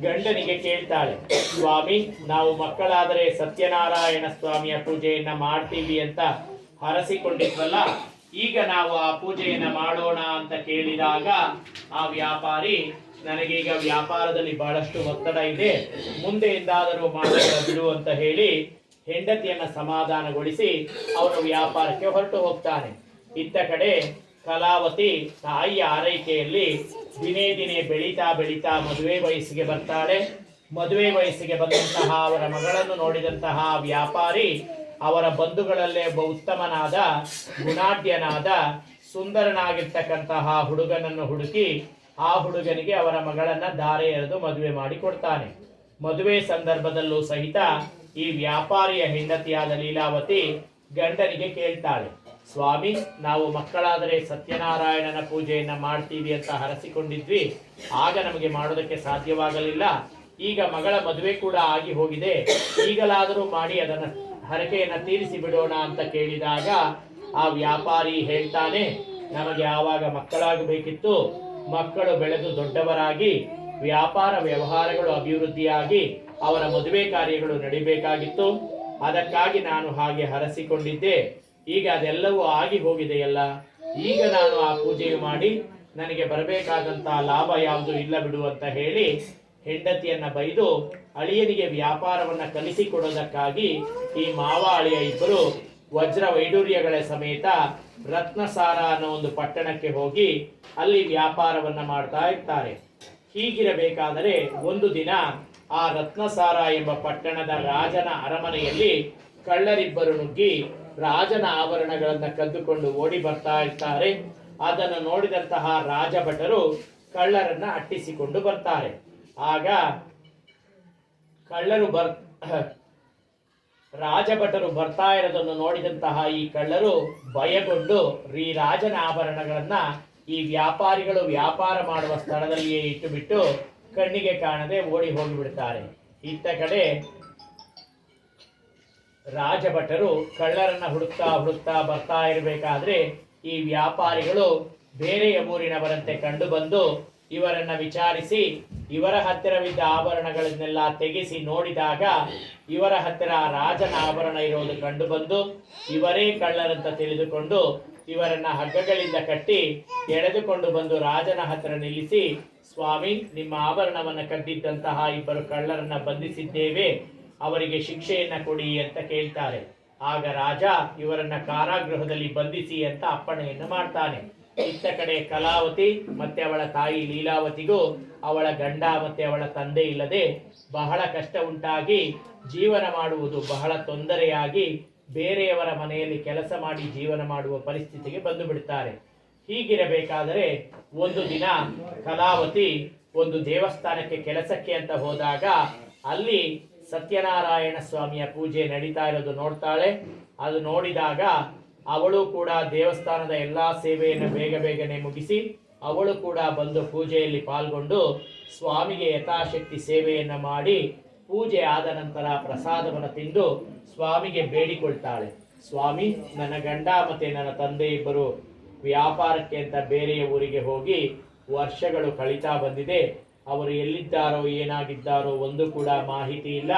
ಗಂಡನಿಗೆ ಕೇಳ್ತಾಳೆ, ಸ್ವಾಮಿ, ನಾವು ಮಕ್ಕಳಾದರೆ ಸತ್ಯನಾರಾಯಣ ಸ್ವಾಮಿಯ ಪೂಜೆಯನ್ನ ಮಾಡ್ತೀವಿ ಅಂತ ಹರಸಿಕೊಂಡಿದ್ವಲ್ಲ, ಈಗ ನಾವು ಆ ಪೂಜೆಯನ್ನ ಮಾಡೋಣ ಅಂತ ಕೇಳಿದಾಗ ಆ ವ್ಯಾಪಾರಿ, ನನಗೀಗ ವ್ಯಾಪಾರದಲ್ಲಿ ಬಹಳಷ್ಟು ಒತ್ತಡ ಇದೆ, ಮುಂದೆ ಎಂದಾದರೂ ಮಾಡೋಣ ಬಿಡು ಅಂತ ಹೇಳಿ ಹೆಂಡತಿಯನ್ನ ಸಮಾಧಾನಗೊಳಿಸಿ ಅವನು ವ್ಯಾಪಾರಕ್ಕೆ ಹೊರಟು ಹೋಗ್ತಾನೆ. ಇತ್ತ ಕಡೆ ಕಲಾವತಿ ತಾಯಿಯ ಆರೈಕೆಯಲ್ಲಿ ದಿನೇ ದಿನೇ ಬೆಳೀತಾ ಬೆಳೀತಾ ಮದುವೆ ವಯಸ್ಸಿಗೆ ಬರ್ತಾಳೆ. ಮದುವೆ ವಯಸ್ಸಿಗೆ ಬಂದಂತಹ ಅವರ ಮಗಳನ್ನು ನೋಡಿದಂತಹ ವ್ಯಾಪಾರಿ ಅವರ ಬಂಧುಗಳಲ್ಲೇ ಒಬ್ಬ ಉತ್ತಮನಾದ ಗುಣಾಢ್ಯನಾದ ಸುಂದರನಾಗಿರ್ತಕ್ಕಂತಹ ಹುಡುಗನನ್ನು ಹುಡುಕಿ ಆ ಹುಡುಗನಿಗೆ ಅವರ ಮಗಳನ್ನ ಧಾರೆ ಎರೆದು ಮದುವೆ ಮಾಡಿ ಕೊಡ್ತಾನೆ. ಮದುವೆ ಸಂದರ್ಭದಲ್ಲೂ ಸಹಿತ ಈ ವ್ಯಾಪಾರಿಯ ಹೆಂಡತಿಯಾದ ಲೀಲಾವತಿ ಗಂಡನಿಗೆ ಕೇಳ್ತಾಳೆ, ಸ್ವಾಮಿ, ನಾವು ಮಕ್ಕಳಾದರೆ ಸತ್ಯನಾರಾಯಣನ ಪೂಜೆಯನ್ನ ಮಾಡ್ತೀವಿ ಅಂತ ಹರಸಿಕೊಂಡಿದ್ವಿ. ಆಗ ನಮಗೆ ಮಾಡೋದಕ್ಕೆ ಸಾಧ್ಯವಾಗಲಿಲ್ಲ. ಈಗ ಮಗಳ ಮದುವೆ ಕೂಡ ಆಗಿ ಹೋಗಿದೆ. ಈಗಲಾದರೂ ಮಾಡಿ ಅದನ್ನ ಹರಕೆಯನ್ನ ತೀರಿಸಿ ಬಿಡೋಣ ಅಂತ ಕೇಳಿದಾಗ ಆ ವ್ಯಾಪಾರಿ ಹೇಳ್ತಾನೆ, ನಮಗೆ ಆವಾಗ ಮಕ್ಕಳಾಗಬೇಕಿತ್ತು. ಮಕ್ಕಳು ಬೆಳೆದು ದೊಡ್ಡವರಾಗಿ ವ್ಯಾಪಾರ ವ್ಯವಹಾರಗಳು ಅಭಿವೃದ್ಧಿಯಾಗಿ ಅವರ ಮದುವೆ ಕಾರ್ಯಗಳು ನಡಿಬೇಕಾಗಿತ್ತು. ಅದಕ್ಕಾಗಿ ನಾನು ಹಾಗೆ ಹರಸಿಕೊಂಡಿದ್ದೆ. ಈಗ ಅದೆಲ್ಲವೂ ಆಗಿ ಹೋಗಿದೆಯಲ್ಲ. ಈಗ ನಾನು ಆ ಪೂಜೆಯು ಮಾಡಿ ನನಗೆ ಬರಬೇಕಾದಂತಹ ಲಾಭ ಯಾವುದು ಇಲ್ಲ ಬಿಡು ಅಂತ ಹೇಳಿ ಹೆಂಡತಿಯನ್ನ ಬೈದು ಅಳಿಯನಿಗೆ ವ್ಯಾಪಾರವನ್ನ ಕಲಿಸಿಕೊಡೋದಕ್ಕಾಗಿ ಈ ಮಾವ ಅಳಿಯ ಇಬ್ಬರು ವಜ್ರ ವೈಡೂರ್ಯಗಳ ಸಮೇತ ರತ್ನಸಾರ ಅನ್ನೋ ಒಂದು ಪಟ್ಟಣಕ್ಕೆ ಹೋಗಿ ಅಲ್ಲಿ ವ್ಯಾಪಾರವನ್ನ ಮಾಡ್ತಾ ಇರ್ತಾರೆ. ಹೀಗಿರಬೇಕಾದರೆ ಒಂದು ದಿನ ಆ ರತ್ನಸಾರ ಎಂಬ ಪಟ್ಟಣದ ರಾಜನ ಅರಮನೆಯಲ್ಲಿ ಕಳ್ಳರಿಬ್ಬರು ನುಗ್ಗಿ ರಾಜನ ಆಭರಣಗಳನ್ನ ಕದ್ದುಕೊಂಡು ಓಡಿ ಬರ್ತಾ ಇರ್ತಾರೆ. ಅದನ್ನು ನೋಡಿದಂತಹ ರಾಜಭಟರು ಕಳ್ಳರನ್ನ ಅಟ್ಟಿಸಿಕೊಂಡು ಬರ್ತಾರೆ. ಆಗ ರಾಜಭಟರು ಬರ್ತಾ ಇರೋದನ್ನು ನೋಡಿದಂತಹ ಈ ಕಳ್ಳರು ಭಯಗೊಂಡು ಈ ರಾಜನ ಆಭರಣಗಳನ್ನ ಈ ವ್ಯಾಪಾರಿಗಳು ವ್ಯಾಪಾರ ಮಾಡುವ ಸ್ಥಳದಲ್ಲಿಯೇ ಇಟ್ಟು ಬಿಟ್ಟು ಕಣ್ಣಿಗೆ ಕಾಣದೆ ಓಡಿ ಹೋಗಿಬಿಡ್ತಾರೆ. ಇತ್ತ ಕಡೆ ರಾಜಭಟರು ಕಳ್ಳರನ್ನ ಹುಡುಕ್ತಾ ಬರ್ತಾ ಇರಬೇಕಾದ್ರೆ ಈ ವ್ಯಾಪಾರಿಗಳು ಬೇರೆಯ ಊರಿನವರಂತೆ ಕಂಡು ಬಂದು ಇವರನ್ನ ವಿಚಾರಿಸಿ ಇವರ ಹತ್ತಿರವಿದ್ದ ಆಭರಣಗಳನ್ನೆಲ್ಲ ತೆಗೆಸಿ ನೋಡಿದಾಗ ಇವರ ಹತ್ತಿರ ರಾಜನ ಆಭರಣ ಇರುವುದು ಕಂಡು ಬಂದು ಇವರೇ ಕಳ್ಳರಂತ ತಿಳಿದುಕೊಂಡು ಇವರನ್ನ ಹಗ್ಗಗಳಿಂದ ಕಟ್ಟಿ ಎಳೆದುಕೊಂಡು ಬಂದು ರಾಜನ ಹತ್ತಿರ ನಿಲ್ಲಿಸಿ, ಸ್ವಾಮಿ, ನಿಮ್ಮ ಆಭರಣವನ್ನ ಕದ್ದಿದ್ದಂತಹ ಇಬ್ಬರು ಕಳ್ಳರನ್ನ ಬಂಧಿಸಿದ್ದೇವೆ, ಅವರಿಗೆ ಶಿಕ್ಷೆಯನ್ನ ಕೊಡಿ ಅಂತ ಕೇಳ್ತಾರೆ. ಆಗ ರಾಜ ಇವರನ್ನ ಕಾರಾಗೃಹದಲ್ಲಿ ಬಂಧಿಸಿ ಅಂತ ಅಪ್ಪಣೆಯನ್ನು ಮಾಡ್ತಾನೆ. ಇತ್ತ ಕಡೆ ಕಲಾವತಿ ಮತ್ತೆ ಅವಳ ತಾಯಿ ಲೀಲಾವತಿಗೂ ಅವಳ ಗಂಡ ಮತ್ತೆ ಅವಳ ತಂದೆ ಇಲ್ಲದೆ ಬಹಳ ಕಷ್ಟ ಉಂಟಾಗಿ ಜೀವನ ಮಾಡುವುದು ಬಹಳ ತೊಂದರೆಯಾಗಿ ಬೇರೆಯವರ ಮನೆಯಲ್ಲಿ ಕೆಲಸ ಮಾಡಿ ಜೀವನ ಮಾಡುವ ಪರಿಸ್ಥಿತಿಗೆ ಬಂದು ಬಿಡ್ತಾರೆ. ಹೀಗಿರಬೇಕಾದರೆ ಒಂದು ದಿನ ಕಲಾವತಿ ಒಂದು ದೇವಸ್ಥಾನಕ್ಕೆ ಕೆಲಸಕ್ಕೆ ಅಂತ ಹೋದಾಗ ಅಲ್ಲಿ ಸತ್ಯನಾರಾಯಣ ಸ್ವಾಮಿಯ ಪೂಜೆ ನಡೀತಾ ಇರೋದು ನೋಡ್ತಾಳೆ. ಅದು ನೋಡಿದಾಗ ಅವಳು ಕೂಡ ದೇವಸ್ಥಾನದ ಎಲ್ಲಾ ಸೇವೆಯನ್ನು ಬೇಗನೆ ಮುಗಿಸಿ ಅವಳು ಕೂಡ ಬಂದು ಪೂಜೆಯಲ್ಲಿ ಪಾಲ್ಗೊಂಡು ಸ್ವಾಮಿಗೆ ಯಥಾಶಕ್ತಿ ಸೇವೆಯನ್ನ ಮಾಡಿ ಪೂಜೆ ಆದ ನಂತರ ಪ್ರಸಾದವನ್ನು ತಿಂದು ಸ್ವಾಮಿಗೆ ಬೇಡಿಕೊಳ್ತಾಳೆ, ಸ್ವಾಮಿ, ನನ್ನ ಗಂಡ ಮತ್ತೆ ನನ್ನ ತಂದೆ ಇಬ್ಬರು ವ್ಯಾಪಾರಕ್ಕೆ ಅಂತ ಬೇರೆಯ ಊರಿಗೆ ಹೋಗಿ ವರ್ಷಗಳು ಕಳೀತಾ ಬಂದಿದೆ. ಅವರು ಎಲ್ಲಿದ್ದಾರೋ ಏನಾಗಿದ್ದಾರೋ ಒಂದು ಕೂಡ ಮಾಹಿತಿ ಇಲ್ಲ.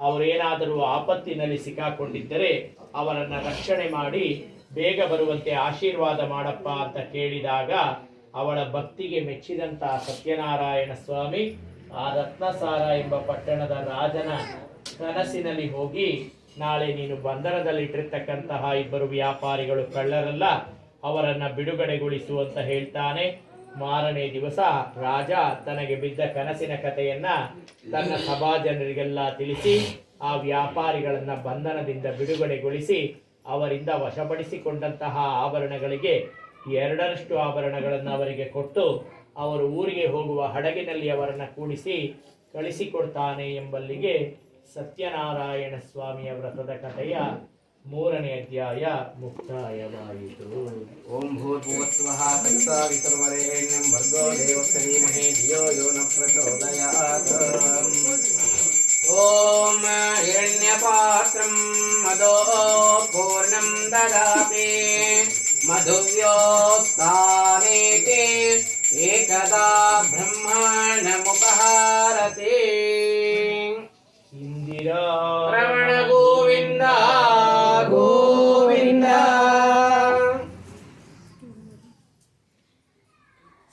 ಅವರೇನಾದರೂ ಆಪತ್ತಿನಲ್ಲಿ ಸಿಕ್ಕಾಕೊಂಡಿದ್ದರೆ ಅವರನ್ನ ರಕ್ಷಣೆ ಮಾಡಿ ಬೇಗ ಬರುವಂತೆ ಆಶೀರ್ವಾದ ಮಾಡಪ್ಪ ಅಂತ ಕೇಳಿದಾಗ ಅವಳ ಭಕ್ತಿಗೆ ಮೆಚ್ಚಿದಂತಹ ಸತ್ಯನಾರಾಯಣ ಸ್ವಾಮಿ ಆ ರತ್ನಸಾರ ಎಂಬ ಪಟ್ಟಣದ ರಾಜನ ಕನಸಿನಲ್ಲಿ ಹೋಗಿ, ನಾಳೆ ನೀನು ಬಂಧನದಲ್ಲಿಟ್ಟಿರ್ತಕ್ಕಂತಹ ಇಬ್ಬರು ವ್ಯಾಪಾರಿಗಳು ಕಳ್ಳರಲ್ಲ, ಅವರನ್ನ ಬಿಡುಗಡೆಗೊಳಿಸು ಅಂತ ಹೇಳ್ತಾನೆ. ಮಾರನೇ ದಿವಸ ರಾಜ ತನಗೆ ಬಿದ್ದ ಕನಸಿನ ಕಥೆಯನ್ನ ತನ್ನ ಸಭಾ ಜನರಿಗೆಲ್ಲ ತಿಳಿಸಿ ಆ ವ್ಯಾಪಾರಿಗಳನ್ನ ಬಂಧನದಿಂದ ಬಿಡುಗಡೆಗೊಳಿಸಿ ಅವರಿಂದ ವಶಪಡಿಸಿಕೊಂಡಂತಹ ಆಭರಣಗಳಿಗೆ 2ರಷ್ಟು ಆಭರಣಗಳನ್ನು ಅವರಿಗೆ ಕೊಟ್ಟು ಅವರು ಊರಿಗೆ ಹೋಗುವ ಹಡಗಿನಲ್ಲಿ ಅವರನ್ನ ಕೂಡಿಸಿ ಕಳಿಸಿಕೊಡ್ತಾನೆ ಎಂಬಲ್ಲಿಗೆ ಸತ್ಯನಾರಾಯಣ ಸ್ವಾಮಿಯ ವ್ರತದ ಕಥೆಯ 3ನೇ ಅಧ್ಯಾಯ ಮುಕ್ತಾಯವಾಯಿತು. ಓಂ ಭೂರ್ಭುವಸ್ವಃ ತತ್ಸವಿತುರ್ವರೆಣ್ಯಂ ಭರ್ಗೋ ದೇವಸ್ಯ ಧೀಮಹಿ ಧಿಯೋ ಯೋ ನ ಪ್ರಚೋದಯಾತ್. ಓಂ ಹಿರಣ್ಯಪಾತ್ರಂ ಮದೋ ಪೂರ್ಣಂ ದದಾತಿ ಮಧುವ್ಯೋಸ್ತಾನೇತಿ ಏಕದಾ ಬ್ರಹ್ಮಾಂಡಮುಪಹಾರತಿ. ಇಂದಿರಾ ರಮಣ ಗೋವಿಂದ ಗೋವಿಂದ.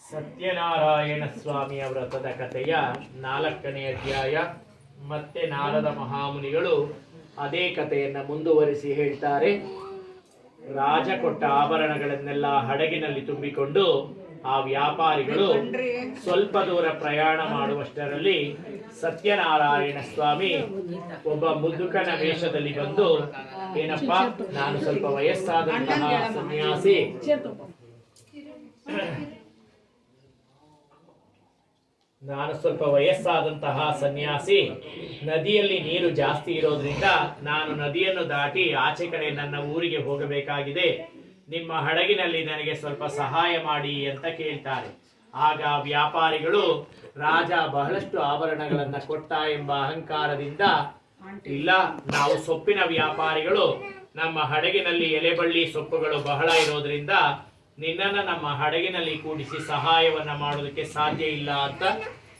ಸತ್ಯನಾರಾಯಣ ಸ್ವಾಮಿಯ ವ್ರತದ ಕಥೆಯ 4ನೇ ಅಧ್ಯಾಯ. ಮತ್ತೆ ನಾರದ ಮಹಾಮುನಿಗಳು ಅದೇ ಕಥೆಯನ್ನ ಮುಂದುವರಿಸಿ ಹೇಳ್ತಾರೆ. ರಾಜ ಕೊಟ್ಟ ಆಭರಣಗಳನ್ನೆಲ್ಲ ಹಡಗಿನಲ್ಲಿ ತುಂಬಿಕೊಂಡು ಆ ವ್ಯಾಪಾರಿಗಳು ಸ್ವಲ್ಪ ದೂರ ಪ್ರಯಾಣ ಮಾಡುವಷ್ಟರಲ್ಲಿ ಸತ್ಯನಾರಾಯಣ ಸ್ವಾಮಿ ಒಬ್ಬ ಮುದುಕನ ವೇಷದಲ್ಲಿ ಬಂದು, ಏನಪ್ಪ, ನಾನು ಸ್ವಲ್ಪ ವಯಸ್ಸಾದಂತಹ ಸನ್ಯಾಸಿ, ನಾನು ಸ್ವಲ್ಪ ವಯಸ್ಸಾದಂತಹ ಸನ್ಯಾಸಿ. ನದಿಯಲ್ಲಿ ನೀರು ಜಾಸ್ತಿ ಇರೋದ್ರಿಂದ ನಾನು ನದಿಯನ್ನು ದಾಟಿ ಆಚೆ ಕಡೆ ನನ್ನ ಊರಿಗೆ ಹೋಗಬೇಕಾಗಿದೆ. ನಿಮ್ಮ ಹಡಗಿನಲ್ಲಿ ನನಗೆ ಸ್ವಲ್ಪ ಸಹಾಯ ಮಾಡಿ ಅಂತ ಕೇಳ್ತಾರೆ. ಆಗ ವ್ಯಾಪಾರಿಗಳು ರಾಜ ಬಹಳಷ್ಟು ಆಭರಣಗಳನ್ನ ಕೊಟ್ಟ ಎಂಬ ಅಹಂಕಾರದಿಂದ, ಇಲ್ಲ, ನಾವು ಸೊಪ್ಪಿನ ವ್ಯಾಪಾರಿಗಳು, ನಮ್ಮ ಹಡಗಿನಲ್ಲಿ ಎಲೆಬಳ್ಳಿ ಸೊಪ್ಪುಗಳು ಬಹಳ ಇರೋದ್ರಿಂದ ನಿನ್ನನ್ನು ನಮ್ಮ ಹಡಗಿನಲ್ಲಿ ಕೂಡಿಸಿ ಸಹಾಯವನ್ನ ಮಾಡೋದಕ್ಕೆ ಸಾಧ್ಯ ಇಲ್ಲ ಅಂತ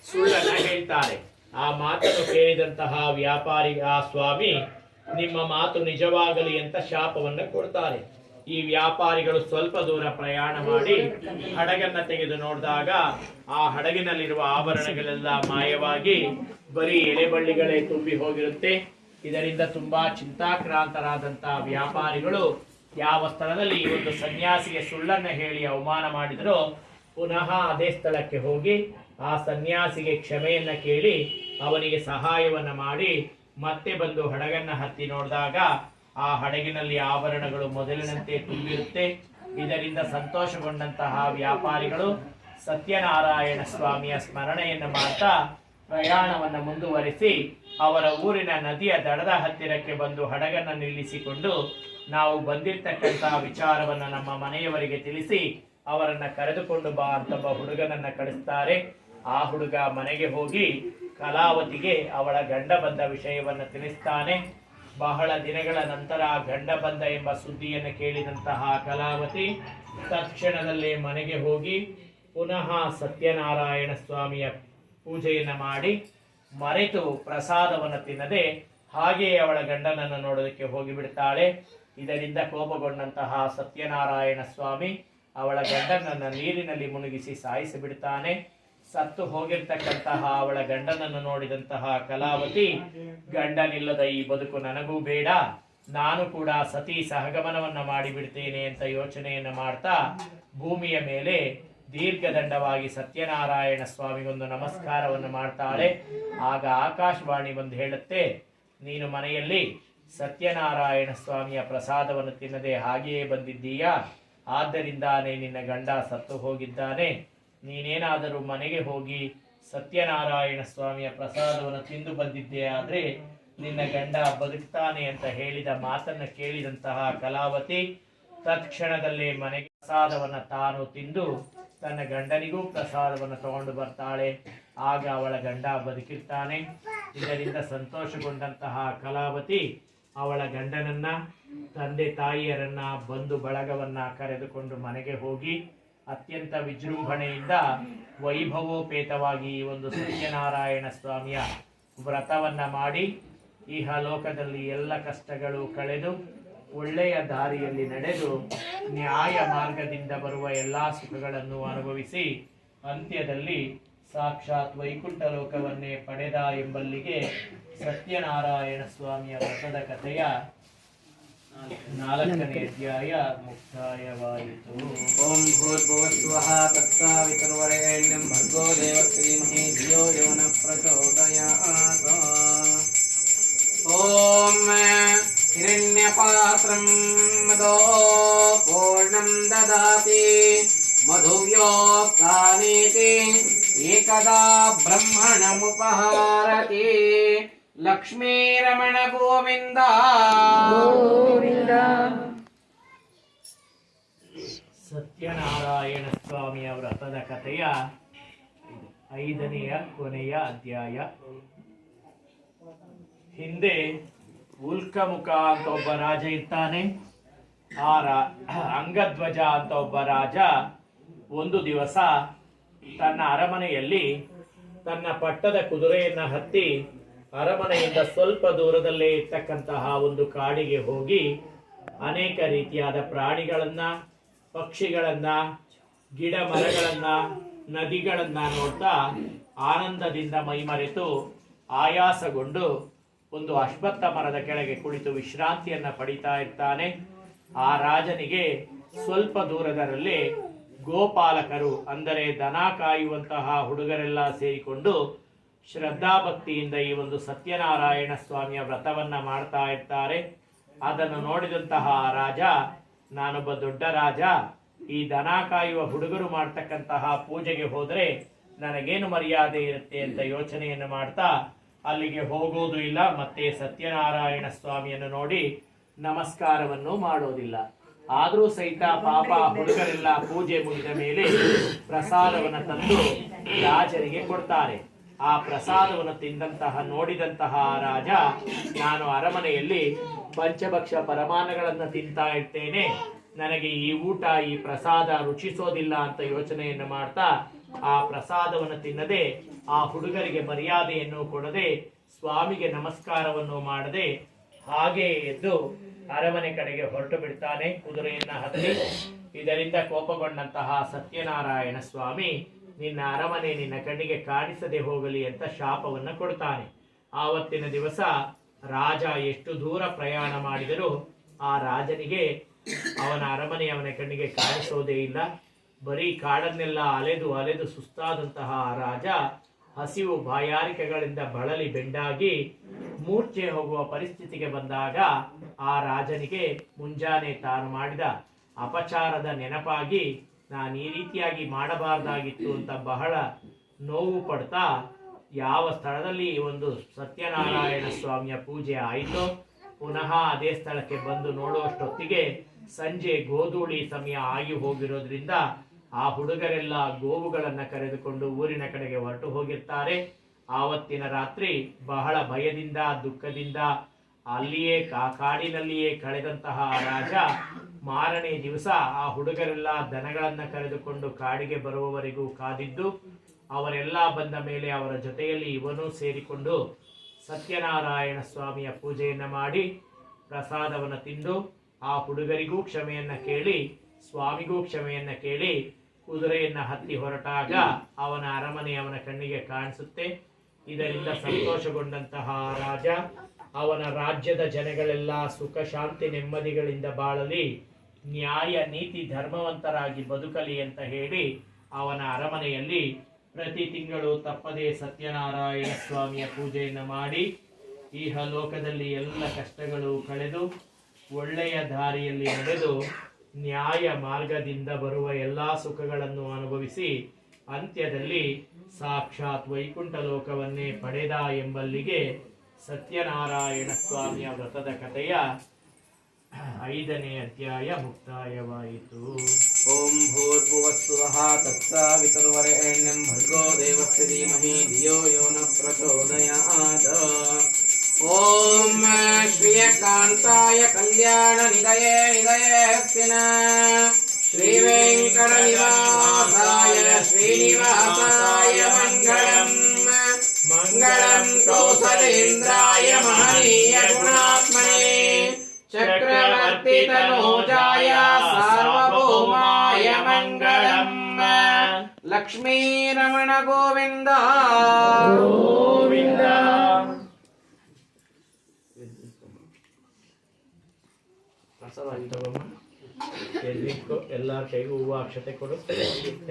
ಸುಳ್ಳನ್ನ ಹೇಳ್ತಾರೆ. ಆ ಮಾತನ್ನು ಕೇಳಿದಂತಹ ವ್ಯಾಪಾರಿ, ಆ ಸ್ವಾಮಿ, ನಿಮ್ಮ ಮಾತು ನಿಜವಾಗಲಿ ಅಂತ ಶಾಪವನ್ನ ಕೊಡ್ತಾರೆ. ಈ ವ್ಯಾಪಾರಿಗಳು ಸ್ವಲ್ಪ ದೂರ ಪ್ರಯಾಣ ಮಾಡಿ ಹಡಗನ್ನ ತೆಗೆದು ನೋಡಿದಾಗ ಆ ಹಡಗಿನಲ್ಲಿರುವ ಆಭರಣಗಳೆಲ್ಲ ಮಾಯವಾಗಿ ಬರೀ ಎಲೆಬಳ್ಳಿಗಳೇ ತುಂಬಿ ಹೋಗಿರುತ್ತೆ. ಇದರಿಂದ ತುಂಬಾ ಚಿಂತಾಕ್ರಾಂತರಾದಂತಹ ವ್ಯಾಪಾರಿಗಳು ಯಾವ ಸ್ಥಳದಲ್ಲಿ ಈ ಒಂದು ಸನ್ಯಾಸಿಗೆ ಸುಳ್ಳನ್ನ ಹೇಳಿ ಅವಮಾನ ಮಾಡಿದರೋ ಪುನಃ ಅದೇ ಸ್ಥಳಕ್ಕೆ ಹೋಗಿ ಆ ಸನ್ಯಾಸಿಗೆ ಕ್ಷಮೆಯನ್ನ ಕೇಳಿ ಅವನಿಗೆ ಸಹಾಯವನ್ನ ಮಾಡಿ ಮತ್ತೆ ಬಂದು ಹಡಗನ್ನ ಹತ್ತಿ ನೋಡಿದಾಗ ಆ ಹಡಗಿನಲ್ಲಿ ಆಭರಣಗಳು ಮೊದಲಿನಂತೆ ತುಂಬಿರುತ್ತೆ. ಇದರಿಂದ ಸಂತೋಷಗೊಂಡಂತಹ ವ್ಯಾಪಾರಿಗಳು ಸತ್ಯನಾರಾಯಣ ಸ್ವಾಮಿಯ ಸ್ಮರಣೆಯನ್ನು ಮಾಡ್ತಾ ಪ್ರಯಾಣವನ್ನ ಮುಂದುವರಿಸಿ ಅವರ ಊರಿನ ನದಿಯ ದಡದ ಹತ್ತಿರಕ್ಕೆ ಬಂದು ಹಡಗನ್ನ ನಿಲ್ಲಿಸಿಕೊಂಡು ನಾವು ಬಂದಿರತಕ್ಕಂತಹ ವಿಚಾರವನ್ನ ನಮ್ಮ ಮನೆಯವರಿಗೆ ತಿಳಿಸಿ ಅವರನ್ನ ಕರೆದುಕೊಂಡು ಬಾ ಅಂತ ಹುಡುಗನನ್ನ ಕಳಿಸ್ತಾರೆ. ಆ ಹುಡುಗ ಮನೆಗೆ ಹೋಗಿ ಕಲಾವತಿಗೆ ಅವಳ ಗಂಡ ಬಂದ ವಿಷಯವನ್ನ ತಿಳಿಸ್ತಾನೆ. ಬಹಳ ದಿನಗಳ ನಂತರ ಗಂಡ ಬಂದ ಎಂಬ ಸುದ್ದಿಯನ್ನು ಕೇಳಿದಂತಹ ಕಲಾವತಿ ತಕ್ಷಣದಲ್ಲೇ ಮನೆಗೆ ಹೋಗಿ ಪುನಃ ಸತ್ಯನಾರಾಯಣ ಸ್ವಾಮಿಯ ಪೂಜೆಯನ್ನು ಮಾಡಿ ಮರೆತು ಪ್ರಸಾದವನ್ನು ತಿನ್ನದೆ ಹಾಗೆಯೇ ಅವಳ ಗಂಡನನ್ನು ನೋಡೋದಕ್ಕೆ ಹೋಗಿಬಿಡ್ತಾಳೆ. ಇದರಿಂದ ಕೋಪಗೊಂಡಂತಹ ಸತ್ಯನಾರಾಯಣ ಸ್ವಾಮಿ ಅವಳ ಗಂಡನನ್ನ ನೀರಿನಲ್ಲಿ ಮುಳುಗಿಸಿ ಸಾಯಿಸಿಬಿಡ್ತಾನೆ. ಸತ್ತು ಹೋಗಿರ್ತಕ್ಕಂತಹ ಅವಳ ಗಂಡನನ್ನು ನೋಡಿದಂತಹ ಕಲಾವತಿ, ಗಂಡನಿಲ್ಲದ ಈ ಬದುಕು ನನಗೂ ಬೇಡ, ನಾನು ಕೂಡ ಸತಿ ಸಹಗಮನವನ್ನ ಮಾಡಿಬಿಡ್ತೇನೆ ಅಂತ ಯೋಚನೆಯನ್ನ ಮಾಡ್ತಾ ಭೂಮಿಯ ಮೇಲೆ ದೀರ್ಘದಂಡವಾಗಿ ಸತ್ಯನಾರಾಯಣ ಸ್ವಾಮಿಗೊಂದು ನಮಸ್ಕಾರವನ್ನು ಮಾಡ್ತಾಳೆ. ಆಗ ಆಕಾಶವಾಣಿ ಬಂದು ಹೇಳುತ್ತೆ, ನೀನು ಮನೆಯಲ್ಲಿ ಸತ್ಯನಾರಾಯಣ ಸ್ವಾಮಿಯ ಪ್ರಸಾದವನ್ನು ತಿನ್ನದೆ ಹಾಗೆಯೇ ಬಂದಿದ್ದೀಯಾ, ಆದ್ದರಿಂದಾನೇ ನಿನ್ನ ಗಂಡ ಸತ್ತು ಹೋಗಿದ್ದಾನೆ. ನೀನೇನಾದರೂ ಮನೆಗೆ ಹೋಗಿ ಸತ್ಯನಾರಾಯಣ ಸ್ವಾಮಿಯ ಪ್ರಸಾದವನ್ನು ತಿಂದು ಬಂದಿದ್ದೆ ಆದ್ರೆ ನಿನ್ನ ಗಂಡ ಬದುಕ್ತಾನೆ ಅಂತ ಹೇಳಿದ ಮಾತನ್ನ ಕೇಳಿದಂತಹ ಕಲಾವತಿ ತತ್ಕ್ಷಣದಲ್ಲೇ ಮನೆಗೆ ಪ್ರಸಾದವನ್ನು ತಾನು ತಿಂದು ತನ್ನ ಗಂಡನಿಗೂ ಪ್ರಸಾದವನ್ನು ತಗೊಂಡು ಬರ್ತಾಳೆ. ಆಗ ಅವಳ ಗಂಡ ಬದುಕಿರ್ತಾನೆ. ಇದರಿಂದ ಸಂತೋಷಗೊಂಡಂತಹ ಕಲಾವತಿ ಅವಳ ಗಂಡನನ್ನ, ತಂದೆ ತಾಯಿಯರನ್ನ, ಬಂಧು ಬಳಗವನ್ನ ಕರೆದುಕೊಂಡು ಮನೆಗೆ ಹೋಗಿ ಅತ್ಯಂತ ವಿಜೃಂಭಣೆಯಿಂದ ವೈಭವೋಪೇತವಾಗಿ ಈ ಒಂದು ಸತ್ಯನಾರಾಯಣ ಸ್ವಾಮಿಯ ವ್ರತವನ್ನ ಮಾಡಿ ಇಹಲೋಕದಲ್ಲಿ ಎಲ್ಲ ಕಷ್ಟಗಳು ಕಳೆದು ಒಳ್ಳೆಯ ದಾರಿಯಲ್ಲಿ ನಡೆದು ನ್ಯಾಯ ಮಾರ್ಗದಿಂದ ಬರುವ ಎಲ್ಲಾ ಸುಖಗಳನ್ನು ಅನುಭವಿಸಿ ಅಂತ್ಯದಲ್ಲಿ ಸಾಕ್ಷಾತ್ ವೈಕುಂಠ ಲೋಕವನ್ನೇ ಪಡೆದ ಎಂಬಲ್ಲಿಗೆ ಸತ್ಯನಾರಾಯಣ ಸ್ವಾಮಿಯ ವ್ರತದ ಕಥೆಯ 4ನೇ ಅಧ್ಯಾಯ ಮುಕ್ತಾಯವಾಯಿತು. ಓಂ ಭೂರ್ಭುವಸ್ವಃ ತತ್ಸವಿತುರ್ವರೆಣ್ಯಂ ಭರ್ಗೋ ದೇವಸ್ಯ ಧೀಮಹಿ ಧಿಯೋ ಯೋ ನಃ ಪ್ರಚೋದಯಾತ್. ಓಂ ಹಿರಣ್ಯಪಾತ್ರಂ ಮದೋ ಪೂರ್ಣಂ ದದಾತಿ ಮಧುವ್ಯೋಕ್ತಾನೇತಿ ಏಕದಾ ಬ್ರಹ್ಮಣಮುಪಹಾರತಿ. ಲಕ್ಷ್ಮೀರಮಣ ಗೋವಿಂದ ಗೋವಿಂದ. ಸತ್ಯನಾರಾಯಣ ಸ್ವಾಮಿಯ ವ್ರತದ ಕಥೆಯ 5ನೆಯ ಕೊನೆಯ ಅಧ್ಯಾಯ. ಹಿಂದೆ ಉಲ್ಕಮುಖ ಅಂತ ಒಬ್ಬ ರಾಜ ಇರ್ತಾನೆ. ಆ ಅಂಗಧ್ವಜ ಅಂತ ಒಬ್ಬ ರಾಜ ಒಂದು ದಿವಸ ತನ್ನ ಅರಮನೆಯಲ್ಲಿ ತನ್ನ ಪಟ್ಟದ ಕುದುರೆಯನ್ನ ಹತ್ತಿ ಅರಮನೆಯಿಂದ ಸ್ವಲ್ಪ ದೂರದಲ್ಲೇ ಇರ್ತಕ್ಕಂತಹ ಒಂದು ಕಾಡಿಗೆ ಹೋಗಿ ಅನೇಕ ರೀತಿಯಾದ ಪ್ರಾಣಿಗಳನ್ನ, ಪಕ್ಷಿಗಳನ್ನ, ಗಿಡ ಮರಗಳನ್ನ, ನದಿಗಳನ್ನ ನೋಡ್ತಾ ಆನಂದದಿಂದ ಮೈಮರೆತು ಆಯಾಸಗೊಂಡು ಒಂದು ಅಶ್ವತ್ಥ ಮರದ ಕೆಳಗೆ ಕುಳಿತು ವಿಶ್ರಾಂತಿಯನ್ನ ಪಡಿತಾ ಇರ್ತಾನೆ. ಆ ರಾಜನಿಗೆ ಸ್ವಲ್ಪ ದೂರದರಲ್ಲಿ ಗೋಪಾಲಕರು, ಅಂದರೆ ದನ ಕಾಯುವಂತಹ ಹುಡುಗರೆಲ್ಲ ಸೇರಿಕೊಂಡು ಶ್ರದ್ಧಾಭಕ್ತಿಯಿಂದ ಈ ಒಂದು ಸತ್ಯನಾರಾಯಣ ಸ್ವಾಮಿಯ ವ್ರತವನ್ನ ಮಾಡ್ತಾ ಇರ್ತಾರೆ. ಅದನ್ನು ನೋಡಿದಂತಹ ರಾಜ, ನಾನೊಬ್ಬ ದೊಡ್ಡ ರಾಜ, ಈ ದನ ಕಾಯುವ ಹುಡುಗರು ಮಾಡ್ತಕ್ಕಂತಹ ಪೂಜೆಗೆ ಹೋದರೆ ನನಗೇನು ಮರ್ಯಾದೆ ಇರುತ್ತೆ ಅಂತ ಯೋಚನೆಯನ್ನು ಮಾಡ್ತಾ ಅಲ್ಲಿಗೆ ಹೋಗೋದು ಇಲ್ಲ. ಮತ್ತೆ ಸತ್ಯನಾರಾಯಣ ಸ್ವಾಮಿಯನ್ನು ನೋಡಿ ನಮಸ್ಕಾರವನ್ನು ಮಾಡೋದಿಲ್ಲ. ಆದರೂ ಸಹಿತ ಪಾಪ ಹುಡುಗರೆಲ್ಲ ಪೂಜೆ ಮುಗಿದ ಮೇಲೆ ಪ್ರಸಾದವನ್ನು ತಂದು ರಾಜರಿಗೆ ಕೊಡ್ತಾರೆ. ಆ ಪ್ರಸಾದವನ್ನು ತಿಂದಂತಹ ನೋಡಿದಂತಹ ರಾಜ, ನಾನು ಅರಮನೆಯಲ್ಲಿ ಪಂಚಭಕ್ಷ ಪರಮಾನ್ನಗಳನ್ನು ತಿಂತಾ ಇರ್ತೇನೆ, ನನಗೆ ಈ ಊಟ ಈ ಪ್ರಸಾದ ರುಚಿಸೋದಿಲ್ಲ ಅಂತ ಯೋಚನೆಯನ್ನು ಮಾಡ್ತಾ ಆ ಪ್ರಸಾದವನ್ನು ತಿನ್ನದೆ, ಆ ಹುಡುಗರಿಗೆ ಮರ್ಯಾದೆಯನ್ನು ಕೊಡದೆ, ಸ್ವಾಮಿಗೆ ನಮಸ್ಕಾರವನ್ನು ಮಾಡದೆ ಹಾಗೆ ಎದ್ದು ಅರಮನೆ ಕಡೆಗೆ ಹೊರಟು ಬಿಡ್ತಾನೆ ಕುದುರೆಯನ್ನ ಹತ್ತಿ. ಇದರಿಂದ ಕೋಪಗೊಂಡಂತಹ ಸತ್ಯನಾರಾಯಣ ಸ್ವಾಮಿ, ನಿನ್ನ ಅರಮನೆ ನಿನ್ನ ಕಣ್ಣಿಗೆ ಕಾಣಿಸದೆ ಹೋಗಲಿ ಅಂತ ಶಾಪವನ್ನು ಕೊಡ್ತಾನೆ. ಆವತ್ತಿನ ದಿವಸ ರಾಜ ಎಷ್ಟು ದೂರ ಪ್ರಯಾಣ ಮಾಡಿದರೂ ಆ ರಾಜನಿಗೆ ಅವನ ಅರಮನೆ ಅವನ ಕಣ್ಣಿಗೆ ಕಾಣಿಸೋದೇ ಇಲ್ಲ. ಬರೀ ಕಾಡನ್ನೆಲ್ಲ ಅಲೆದು ಅಲೆದು ಸುಸ್ತಾದಂತಹ ರಾಜ ಹಸಿವು ಬಾಯಾರಿಕೆಗಳಿಂದ ಬಳಲಿ ಬೆಂಡಾಗಿ ಮೂರ್ಛೆ ಹೋಗುವ ಪರಿಸ್ಥಿತಿಗೆ ಬಂದಾಗ ಆ ರಾಜನಿಗೆ ಮುಂಜಾನೆ ತಾನು ಮಾಡಿದ ಅಪಚಾರದ ನೆನಪಾಗಿ ನಾನು ಈ ರೀತಿಯಾಗಿ ಮಾಡಬಾರ್ದಾಗಿತ್ತು ಅಂತ ಬಹಳ ನೋವು ಪಡ್ತಾ, ಯಾವ ಸ್ಥಳದಲ್ಲಿ ಈ ಒಂದು ಸತ್ಯನಾರಾಯಣ ಸ್ವಾಮಿಯ ಪೂಜೆ ಆಯಿತೋ ಪುನಃ ಅದೇ ಸ್ಥಳಕ್ಕೆ ಬಂದು ನೋಡುವಷ್ಟೊತ್ತಿಗೆ ಸಂಜೆ ಗೋಧೂಳಿ ಸಮಯ ಆಗಿ ಹೋಗಿರೋದ್ರಿಂದ ಆ ಹುಡುಗರೆಲ್ಲ ಗೋವುಗಳನ್ನು ಕರೆದುಕೊಂಡು ಊರಿನ ಕಡೆಗೆ ಹೊರಟು ಹೋಗಿರ್ತಾರೆ. ಆವತ್ತಿನ ರಾತ್ರಿ ಬಹಳ ಭಯದಿಂದ ದುಃಖದಿಂದ ಅಲ್ಲಿಯೇ ಕಾಡಿನಲ್ಲಿಯೇ ಕಳೆದಂತಹ ರಾಜ ಮಾರನೇ ದಿವಸ ಆ ಹುಡುಗರೆಲ್ಲ ದನಗಳನ್ನು ಕರೆದುಕೊಂಡು ಕಾಡಿಗೆ ಬರುವವರೆಗೂ ಕಾದಿದ್ದು, ಅವರೆಲ್ಲ ಬಂದ ಮೇಲೆ ಅವರ ಜೊತೆಯಲ್ಲಿ ಇವನು ಸೇರಿಕೊಂಡು ಸತ್ಯನಾರಾಯಣ ಸ್ವಾಮಿಯ ಪೂಜೆಯನ್ನು ಮಾಡಿ ಪ್ರಸಾದವನ್ನು ತಿಂದು ಆ ಹುಡುಗರಿಗೂ ಕ್ಷಮೆಯನ್ನ ಕೇಳಿ ಸ್ವಾಮಿಗೂ ಕ್ಷಮೆಯನ್ನ ಕೇಳಿ ಕುದುರೆಯನ್ನ ಹತ್ತಿ ಹೊರಟಾಗ ಅವನ ಅರಮನೆ ಅವನ ಕಣ್ಣಿಗೆ ಕಾಣಿಸುತ್ತೆ. ಇದರಿಂದ ಸಂತೋಷಗೊಂಡಂತಹ ರಾಜ ಅವನ ರಾಜ್ಯದ ಜನಗಳೆಲ್ಲ ಸುಖ ಶಾಂತಿ ನೆಮ್ಮದಿಗಳಿಂದ ಬಾಳಲಿ, ನ್ಯಾಯ ನೀತಿ ಧರ್ಮವಂತರಾಗಿ ಬದುಕಲಿ ಅಂತ ಹೇಳಿ ಅವನ ಅರಮನೆಯಲ್ಲಿ ಪ್ರತಿ ತಿಂಗಳು ತಪ್ಪದೇ ಸತ್ಯನಾರಾಯಣ ಸ್ವಾಮಿಯ ಪೂಜೆಯನ್ನು ಮಾಡಿ ಇಹಲೋಕದಲ್ಲಿ ಎಲ್ಲ ಕಷ್ಟಗಳು ಕಳೆದು ಒಳ್ಳೆಯ ದಾರಿಯಲ್ಲಿ ನಡೆದು ನ್ಯಾಯ ಮಾರ್ಗದಿಂದ ಬರುವ ಎಲ್ಲ ಸುಖಗಳನ್ನು ಅನುಭವಿಸಿ ಅಂತ್ಯದಲ್ಲಿ ಸಾಕ್ಷಾತ್ ವೈಕುಂಠ ಲೋಕವನ್ನೇ ಪಡೆದ ಎಂಬಲ್ಲಿಗೆ ಸತ್ಯನಾರಾಯಣ ಸ್ವಾಮಿಯ ವ್ರತದ ಕಥೆಯ 5ನೇ ಅಧ್ಯಾಯ ಮುಕ್ತಾಯವಾಯಿತು. ಓಂ ಭೂರ್ಭುವಸ್ಸುವಃ ತತ್ಸವಿತುರ್ವರೆಣ್ಯಂ ಭರ್ಗೋ ದೇವಸ್ಯ ಧೀಮಹಿ ಧಿಯೋ ಯೋ ನ ಪ್ರಚೋದಯಾತ್. ಓಂ ಶ್ರೀಯಕಾಂತಾಯ ಕಲ್ಯಾಣ ನಿಧಯೇ ನಿಧಯೇಸ್ತಿನ ಶ್ರೀ ವೆಂಕಟ ನಿವಾಸಾಯ ಶ್ರೀನಿವಾಸಾಯ ಮಂಗಳಂ ಮಂಗಳಂ ಕೌಸಲೇಂದ್ರಾಯ ಮಹನೀಯ ಗುಣಾತ್ಮನೇ ಚಕ್ರವರ್ತಿ ತನೂಜಾಯ ಸಾರ್ವಭೌಮಾಯ ಮಂಗಳಂ. ಲಕ್ಷ್ಮೀ ರಮಣ ಗೋವಿಂದ ಗೋವಿಂದ. ಎದ್ದಿಟ್ಕೊ, ಎಲ್ಲರ ಕೈಗೂ ಹೂವು ಅಕ್ಷತೆ ಕೊಡು.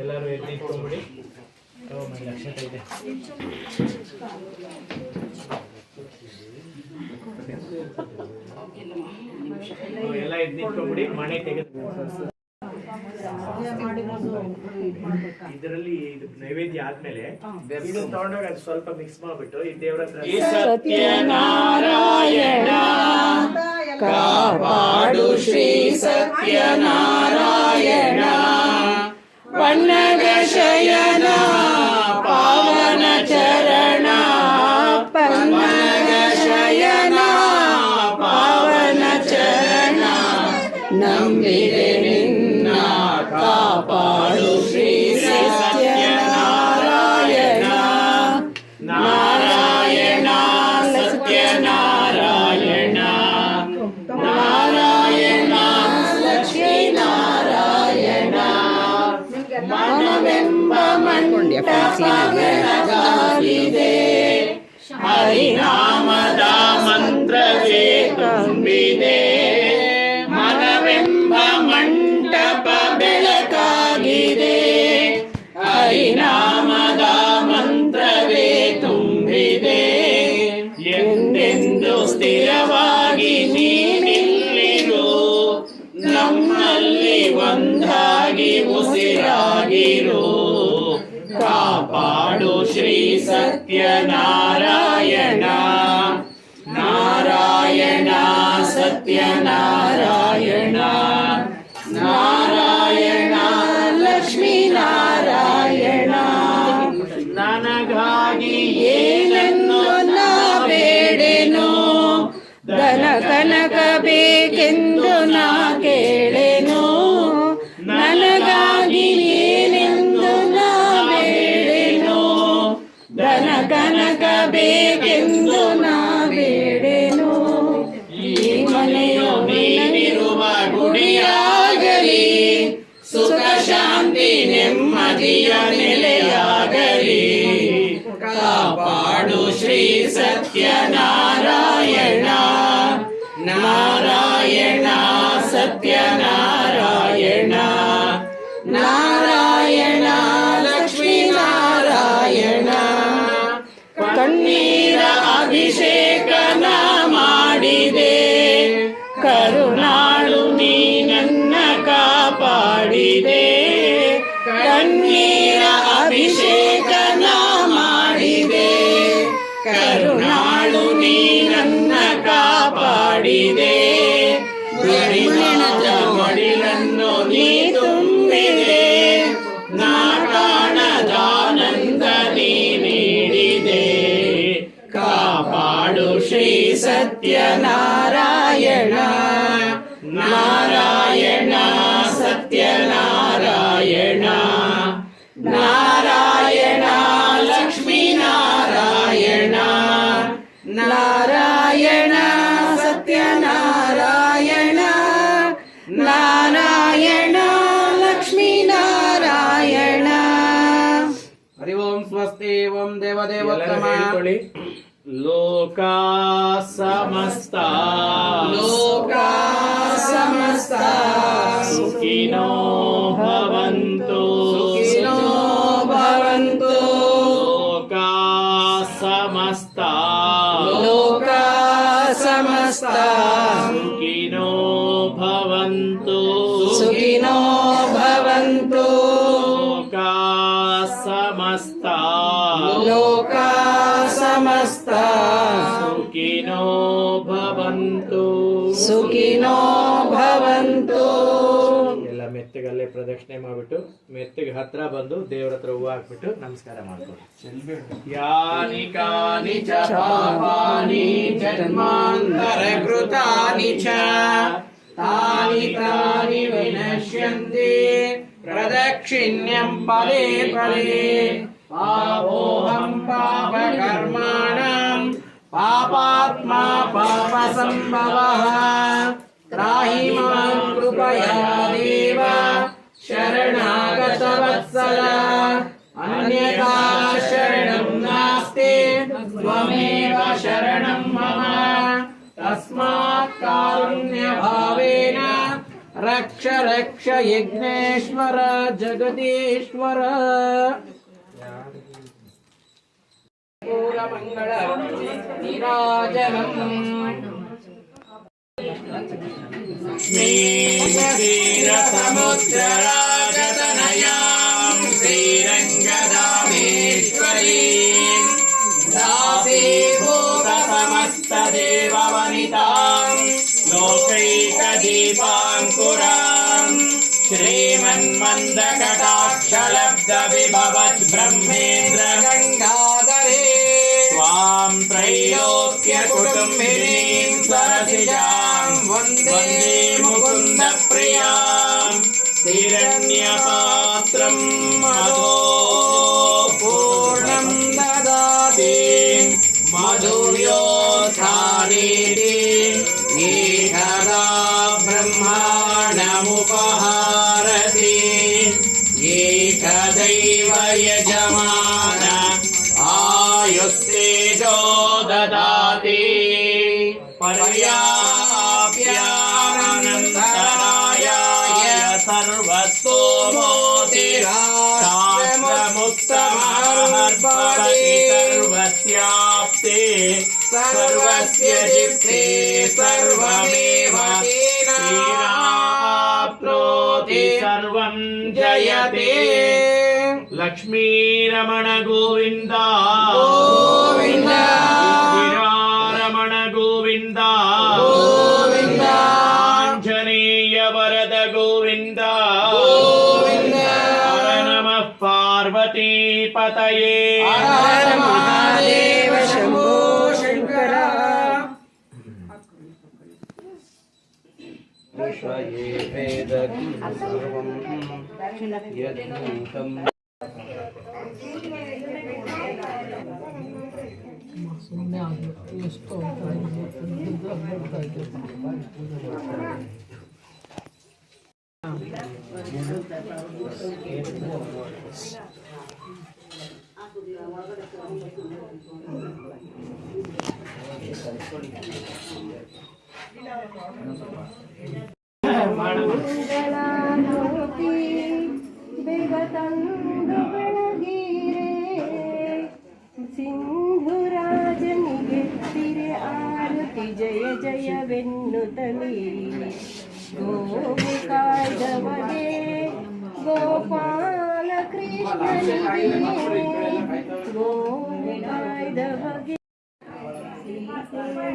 ಎಲ್ಲರೂ ಎದ್ದಿಟ್ಕೊಂಡ್ಬಿಡಿ. ಅಕ್ಷತೆ ಇದೆ. ಎಲ್ಲ ಎದ್ದಿಟ್ಕೊಂಡ್ಬಿಡಿ. ಮನೆ ತೆಗೆದು ಇದರಲ್ಲಿ ಇದು ನೈವೇದ್ಯ ಆದ್ಮೇಲೆ ಇದು ತಗೊಂಡಾಗ ಅದು ಸ್ವಲ್ಪ ಮಿಕ್ಸ್ ಮಾಡ್ಬಿಟ್ಟು ಈ ದೇವರ ಹತ್ರ ಸತ್ಯನಾರಾಯಣ ಕಾಪಾಡು ಶ್ರೀ ಸತ್ಯನಾರಾಯಣ ಪನ್ನಗ ಶಯನ ಪಾವನ ಚರಣ ಪನ್ನಗ ಶಯನ ಪಾವನ ಚರಣ ನಂಬಿದೆ ನಿನ್ನ ಕಾಪಾಡು ಶ್ರೀ ಸತ್ಯನಾರಾಯಣ ನಾರಾಯಣ ಸತ್ಯನಾರಾಯಣ ನಾರಾಯಣ ಲಕ್ಷ್ಮೀನಾರಾಯಣ ಮನವೆಂಬ ಮಂಟಪಗಳಾಗಿದೆ ಹರಿನಾಮದ ಮಂತ್ರವೇ ತುಂಬಿದೆ ಮನವೆಂಬ ಮಂಟಪ ಬೆಳಕಾಗಿದೆ ಹರಿನಾಮದ ಮಂತ್ರವೇ ತುಂಬಿದೆ ಎಂದೆಂದು ಸ್ಥಿರವಾಗಿ ನೀನಿಲ್ಲಿರು ನಮ್ಮಲ್ಲಿ ಒಂದಾಗಿ ಉಸಿರಾಗಿರು ಕಾಪಾಡು ಸತ್ಯನಾರಾಯಣ ನಾರಾಯಣ ಲಕ್ಷ್ಮೀ ನಾರಾಯಣ ನನಗಾಗಿ ಏನೆಂದು ನಾ ಬೇಡೆನೋ ಧನ ಕನಕ ಬೇಕೆಂದು ನಾ ಕೇಳೆನೋ ನನಗಾಗಿ ಏನೆಂದು ನಾ ಬೇಡೆನೋ ಧನ ಕನಕ ಬೇಕೆಂದು ನಾ ಬೇಡೆನೋ ಈ ಮನೆಯು ನೀನಿರುವ ಗುಡಿಯಾಗಲಿ ಸುಖ ಶಾಂತಿ ನೆಮ್ಮದಿಯ ನೆಲೆಯಾಗಲಿ ಕಾಪಾಡು ಶ್ರೀ ಸತ್ಯನಾರಾಯಣ ನಾರಾಯಣ ಸತ್ಯನಾರಾಯಣ ನಾರಾಯಣ ಲಕ್ಷ್ಮೀ ನಾರಾಯಣ ಕಣ್ಣೀರ ಅಭಿಷೇಕನ ಮಾಡಿದೆ ಕರುಣಾಳು ನೀ ನನ್ನ ಕಾಪಾಡಿದೆ ಕಣ್ಣೀರ ಅಭಿಷೇಕನ ಮಾಡಿದೆ ಕರುಣಾಳು ನೀ ನನ್ನ ಕಾಪಾಡಿದೆ ಮಡಿಲನ್ನು ನೀ ತುಂಬಿದೆ ನಾ ಕಾಣದಾನಂದ ನೀ ನೀಡಿದೆ ಕಾಪಾಡು ಶ್ರೀ ಸತ್ಯನಾರಾಯಣ ನಾರಾಯಣ ಸತ್ಯನಾರಾಯಣ ನಾರಾಯಣ ಲಕ್ಷ್ಮೀ ನಾರಾಯಣ ನಾರಾಯಣ ಸತ್ಯನಾರಾಯಣ ನಾರಾಯಣ ಲಕ್ಷ್ಮೀ ನಾರಾಯಣ. ಹರಿ ಓಂ ಸ್ವಸ್ತಿ ಓಂ ದೇವದೇವೋತ್ತಮ. ಲೋಕಾ ಸಮಸ್ತ ಲೋಕಾ ಸಮಸ್ತ ಸುಖಿನೋ ಭವಂತು ಸುಖಿನೋ ಭವಂತು. ಲೋಕಾ ಸಮಸ್ತ ಲೋಕಾ ಸಮಸ್ತ ಸುಖಿನೋ ಭವಂತು ಸುಖಿನೋ ಭವಂತು. ಲೋಕಾ ಸಮಸ್ತ ಲೋಕಾ ಸಮಸ್ತ ಸುಖಿನೋ ಭವಂತು ಸುಖಿನೋ ಭವಂತು. ಎಲ್ಲ ಮೆತ್ತಗಲ್ಲೇ ಪ್ರದಕ್ಷಿಣೆ ಮಾಡ್ಬಿಟ್ಟು ಮೆತ್ತಗೆ ಹತ್ರ ಬಂದು ದೇವ್ರ ಹತ್ರ ಹೂವು ಹಾಕ್ಬಿಟ್ಟು ನಮಸ್ಕಾರ ಮಾಡ್ಕೊಳ್ಳಿ. ಯಾನಿ ಕಾನಿ ಚ ಪಾಪಾನಿ ಜನ್ಮಾಂತರ ಕೃತಾನಿ ಚ ತಾನಿ ತಾನಿ ವಿನಶ್ಯಂತಿ ಪ್ರದಕ್ಷಿಣ್ಯಂ ಪದೇ ಪದೇ. ಪಾಪೋಹಂ ಪಾಪ ಕರ್ಮಾಣಂ ಪಾಪಾತ್ಮಾ ಪಾಪ ಸಂಭವಃ. ತ್ರಾಹಿ ಮಾಂ ಕೃಪಯಾ ದೇವ ಶರಣಾಗತ ವತ್ಸಲ. ಅನ್ಯಥಾ ಶರಣಂ ನಾಸ್ತಿ ತ್ವಮೇವ ಶರಣಂ ಮಮ. ತಸ್ಮಾತ್ ಕಾರುಣ್ಯ ಭಾವೇನ ರಕ್ಷ ರಕ್ಷ ಯಜ್ಞೇಶ್ವರ ಜಗದೀಶ್ವರ. ಮಂಗಳ ನೀರಾಜನಂ ಕ್ಷೀರ ಸಮುದ್ರರಾಜತನಯಾಂ ಶ್ರೀರಂಗದಾಮೇಶ್ವರೀಂ ದಾಸೀಭೂತ ಸಮಸ್ತ ದೇವವನಿತಾಂ ಲೋಕೈಕದೀಪಾಂಕುರಾಂ ಶ್ರೀಮನ್ಮಂದಕಟಾಕ್ಷಲಬ್ಧ ವಿಭವತ್ ಬ್ರಹ್ಮೇಂದ್ರ ಗಂಗಾಧರೇ ತ್ವಾಂ ತ್ರೈಲೋಕ್ಯ ಕುಟುಂಬಿನೀಂ ಸರಸಿಜಾಂ ವಂದೇ ಮುಕುಂದ ಪ್ರಿಯಾಂ ಹಿರಣ್ಯಪಾತ್ರಂ ಮಧೋ ಪೂರ್ಣಂ ದದಾತಿ ಮಧುರ್ಯೋತ್ಥಾನೇತಿ ಏಕದಾ ಬ್ರಹ್ಮಾಣಮುಪಹಾರತಿ ಏಕದೈವ ಯಜಮಾನ ಆಯುಸ್ತೇಜೋ ದದಾತಿ ಪರ್ಯಾಪ್ಯಾನಂತರಾಯ ಸರ್ವಸ್ತೋಮೋತಿ ಶಾಸ್ತ್ರಮುತ್ತಮಹರ್ಭವತಿ ಸರ್ವಸ್ಯಾಪ್ತೆ ಸರ್ವಸ್ಯ ಚಿತ್ತೇ ಸರ್ವಮೇವ ಶ್ರೀರಾಪ್ನೋತಿ ಸರ್ವಂ ಜಯತೆ. ಲಕ್ಷ್ಮೀರಮಣ ಗೋವಿಂದ ಗೋವಿಂದ ರಮಣ ಗೋವಿಂದ ಗೋವಿಂದ ಪತಯೇ ಹರ ಮಹಾದೇವ ಶಂಭೋ ಶಂಕರ. ऋषये वेदं सर्वं यद्भूतं ಮಂಗಳಾರತಿ ಬೇಗ ತಂದು ಬೆಳಗಿರೆ, ಸಿಂಧುರಾಜನಿಗೆ ತಿರೆ ಆರತಿ ಜಯ ಜಯವೆನ್ನುತ್ತಲೇ. ಗೋವು ಕಾಯ್ದವಗೆ ಗೋಪಾಲ ಕೃಷ್ಣನಿಗೆ, ಗೋವು ಕಾಯ್ದವಗೆ ಸೀತೆ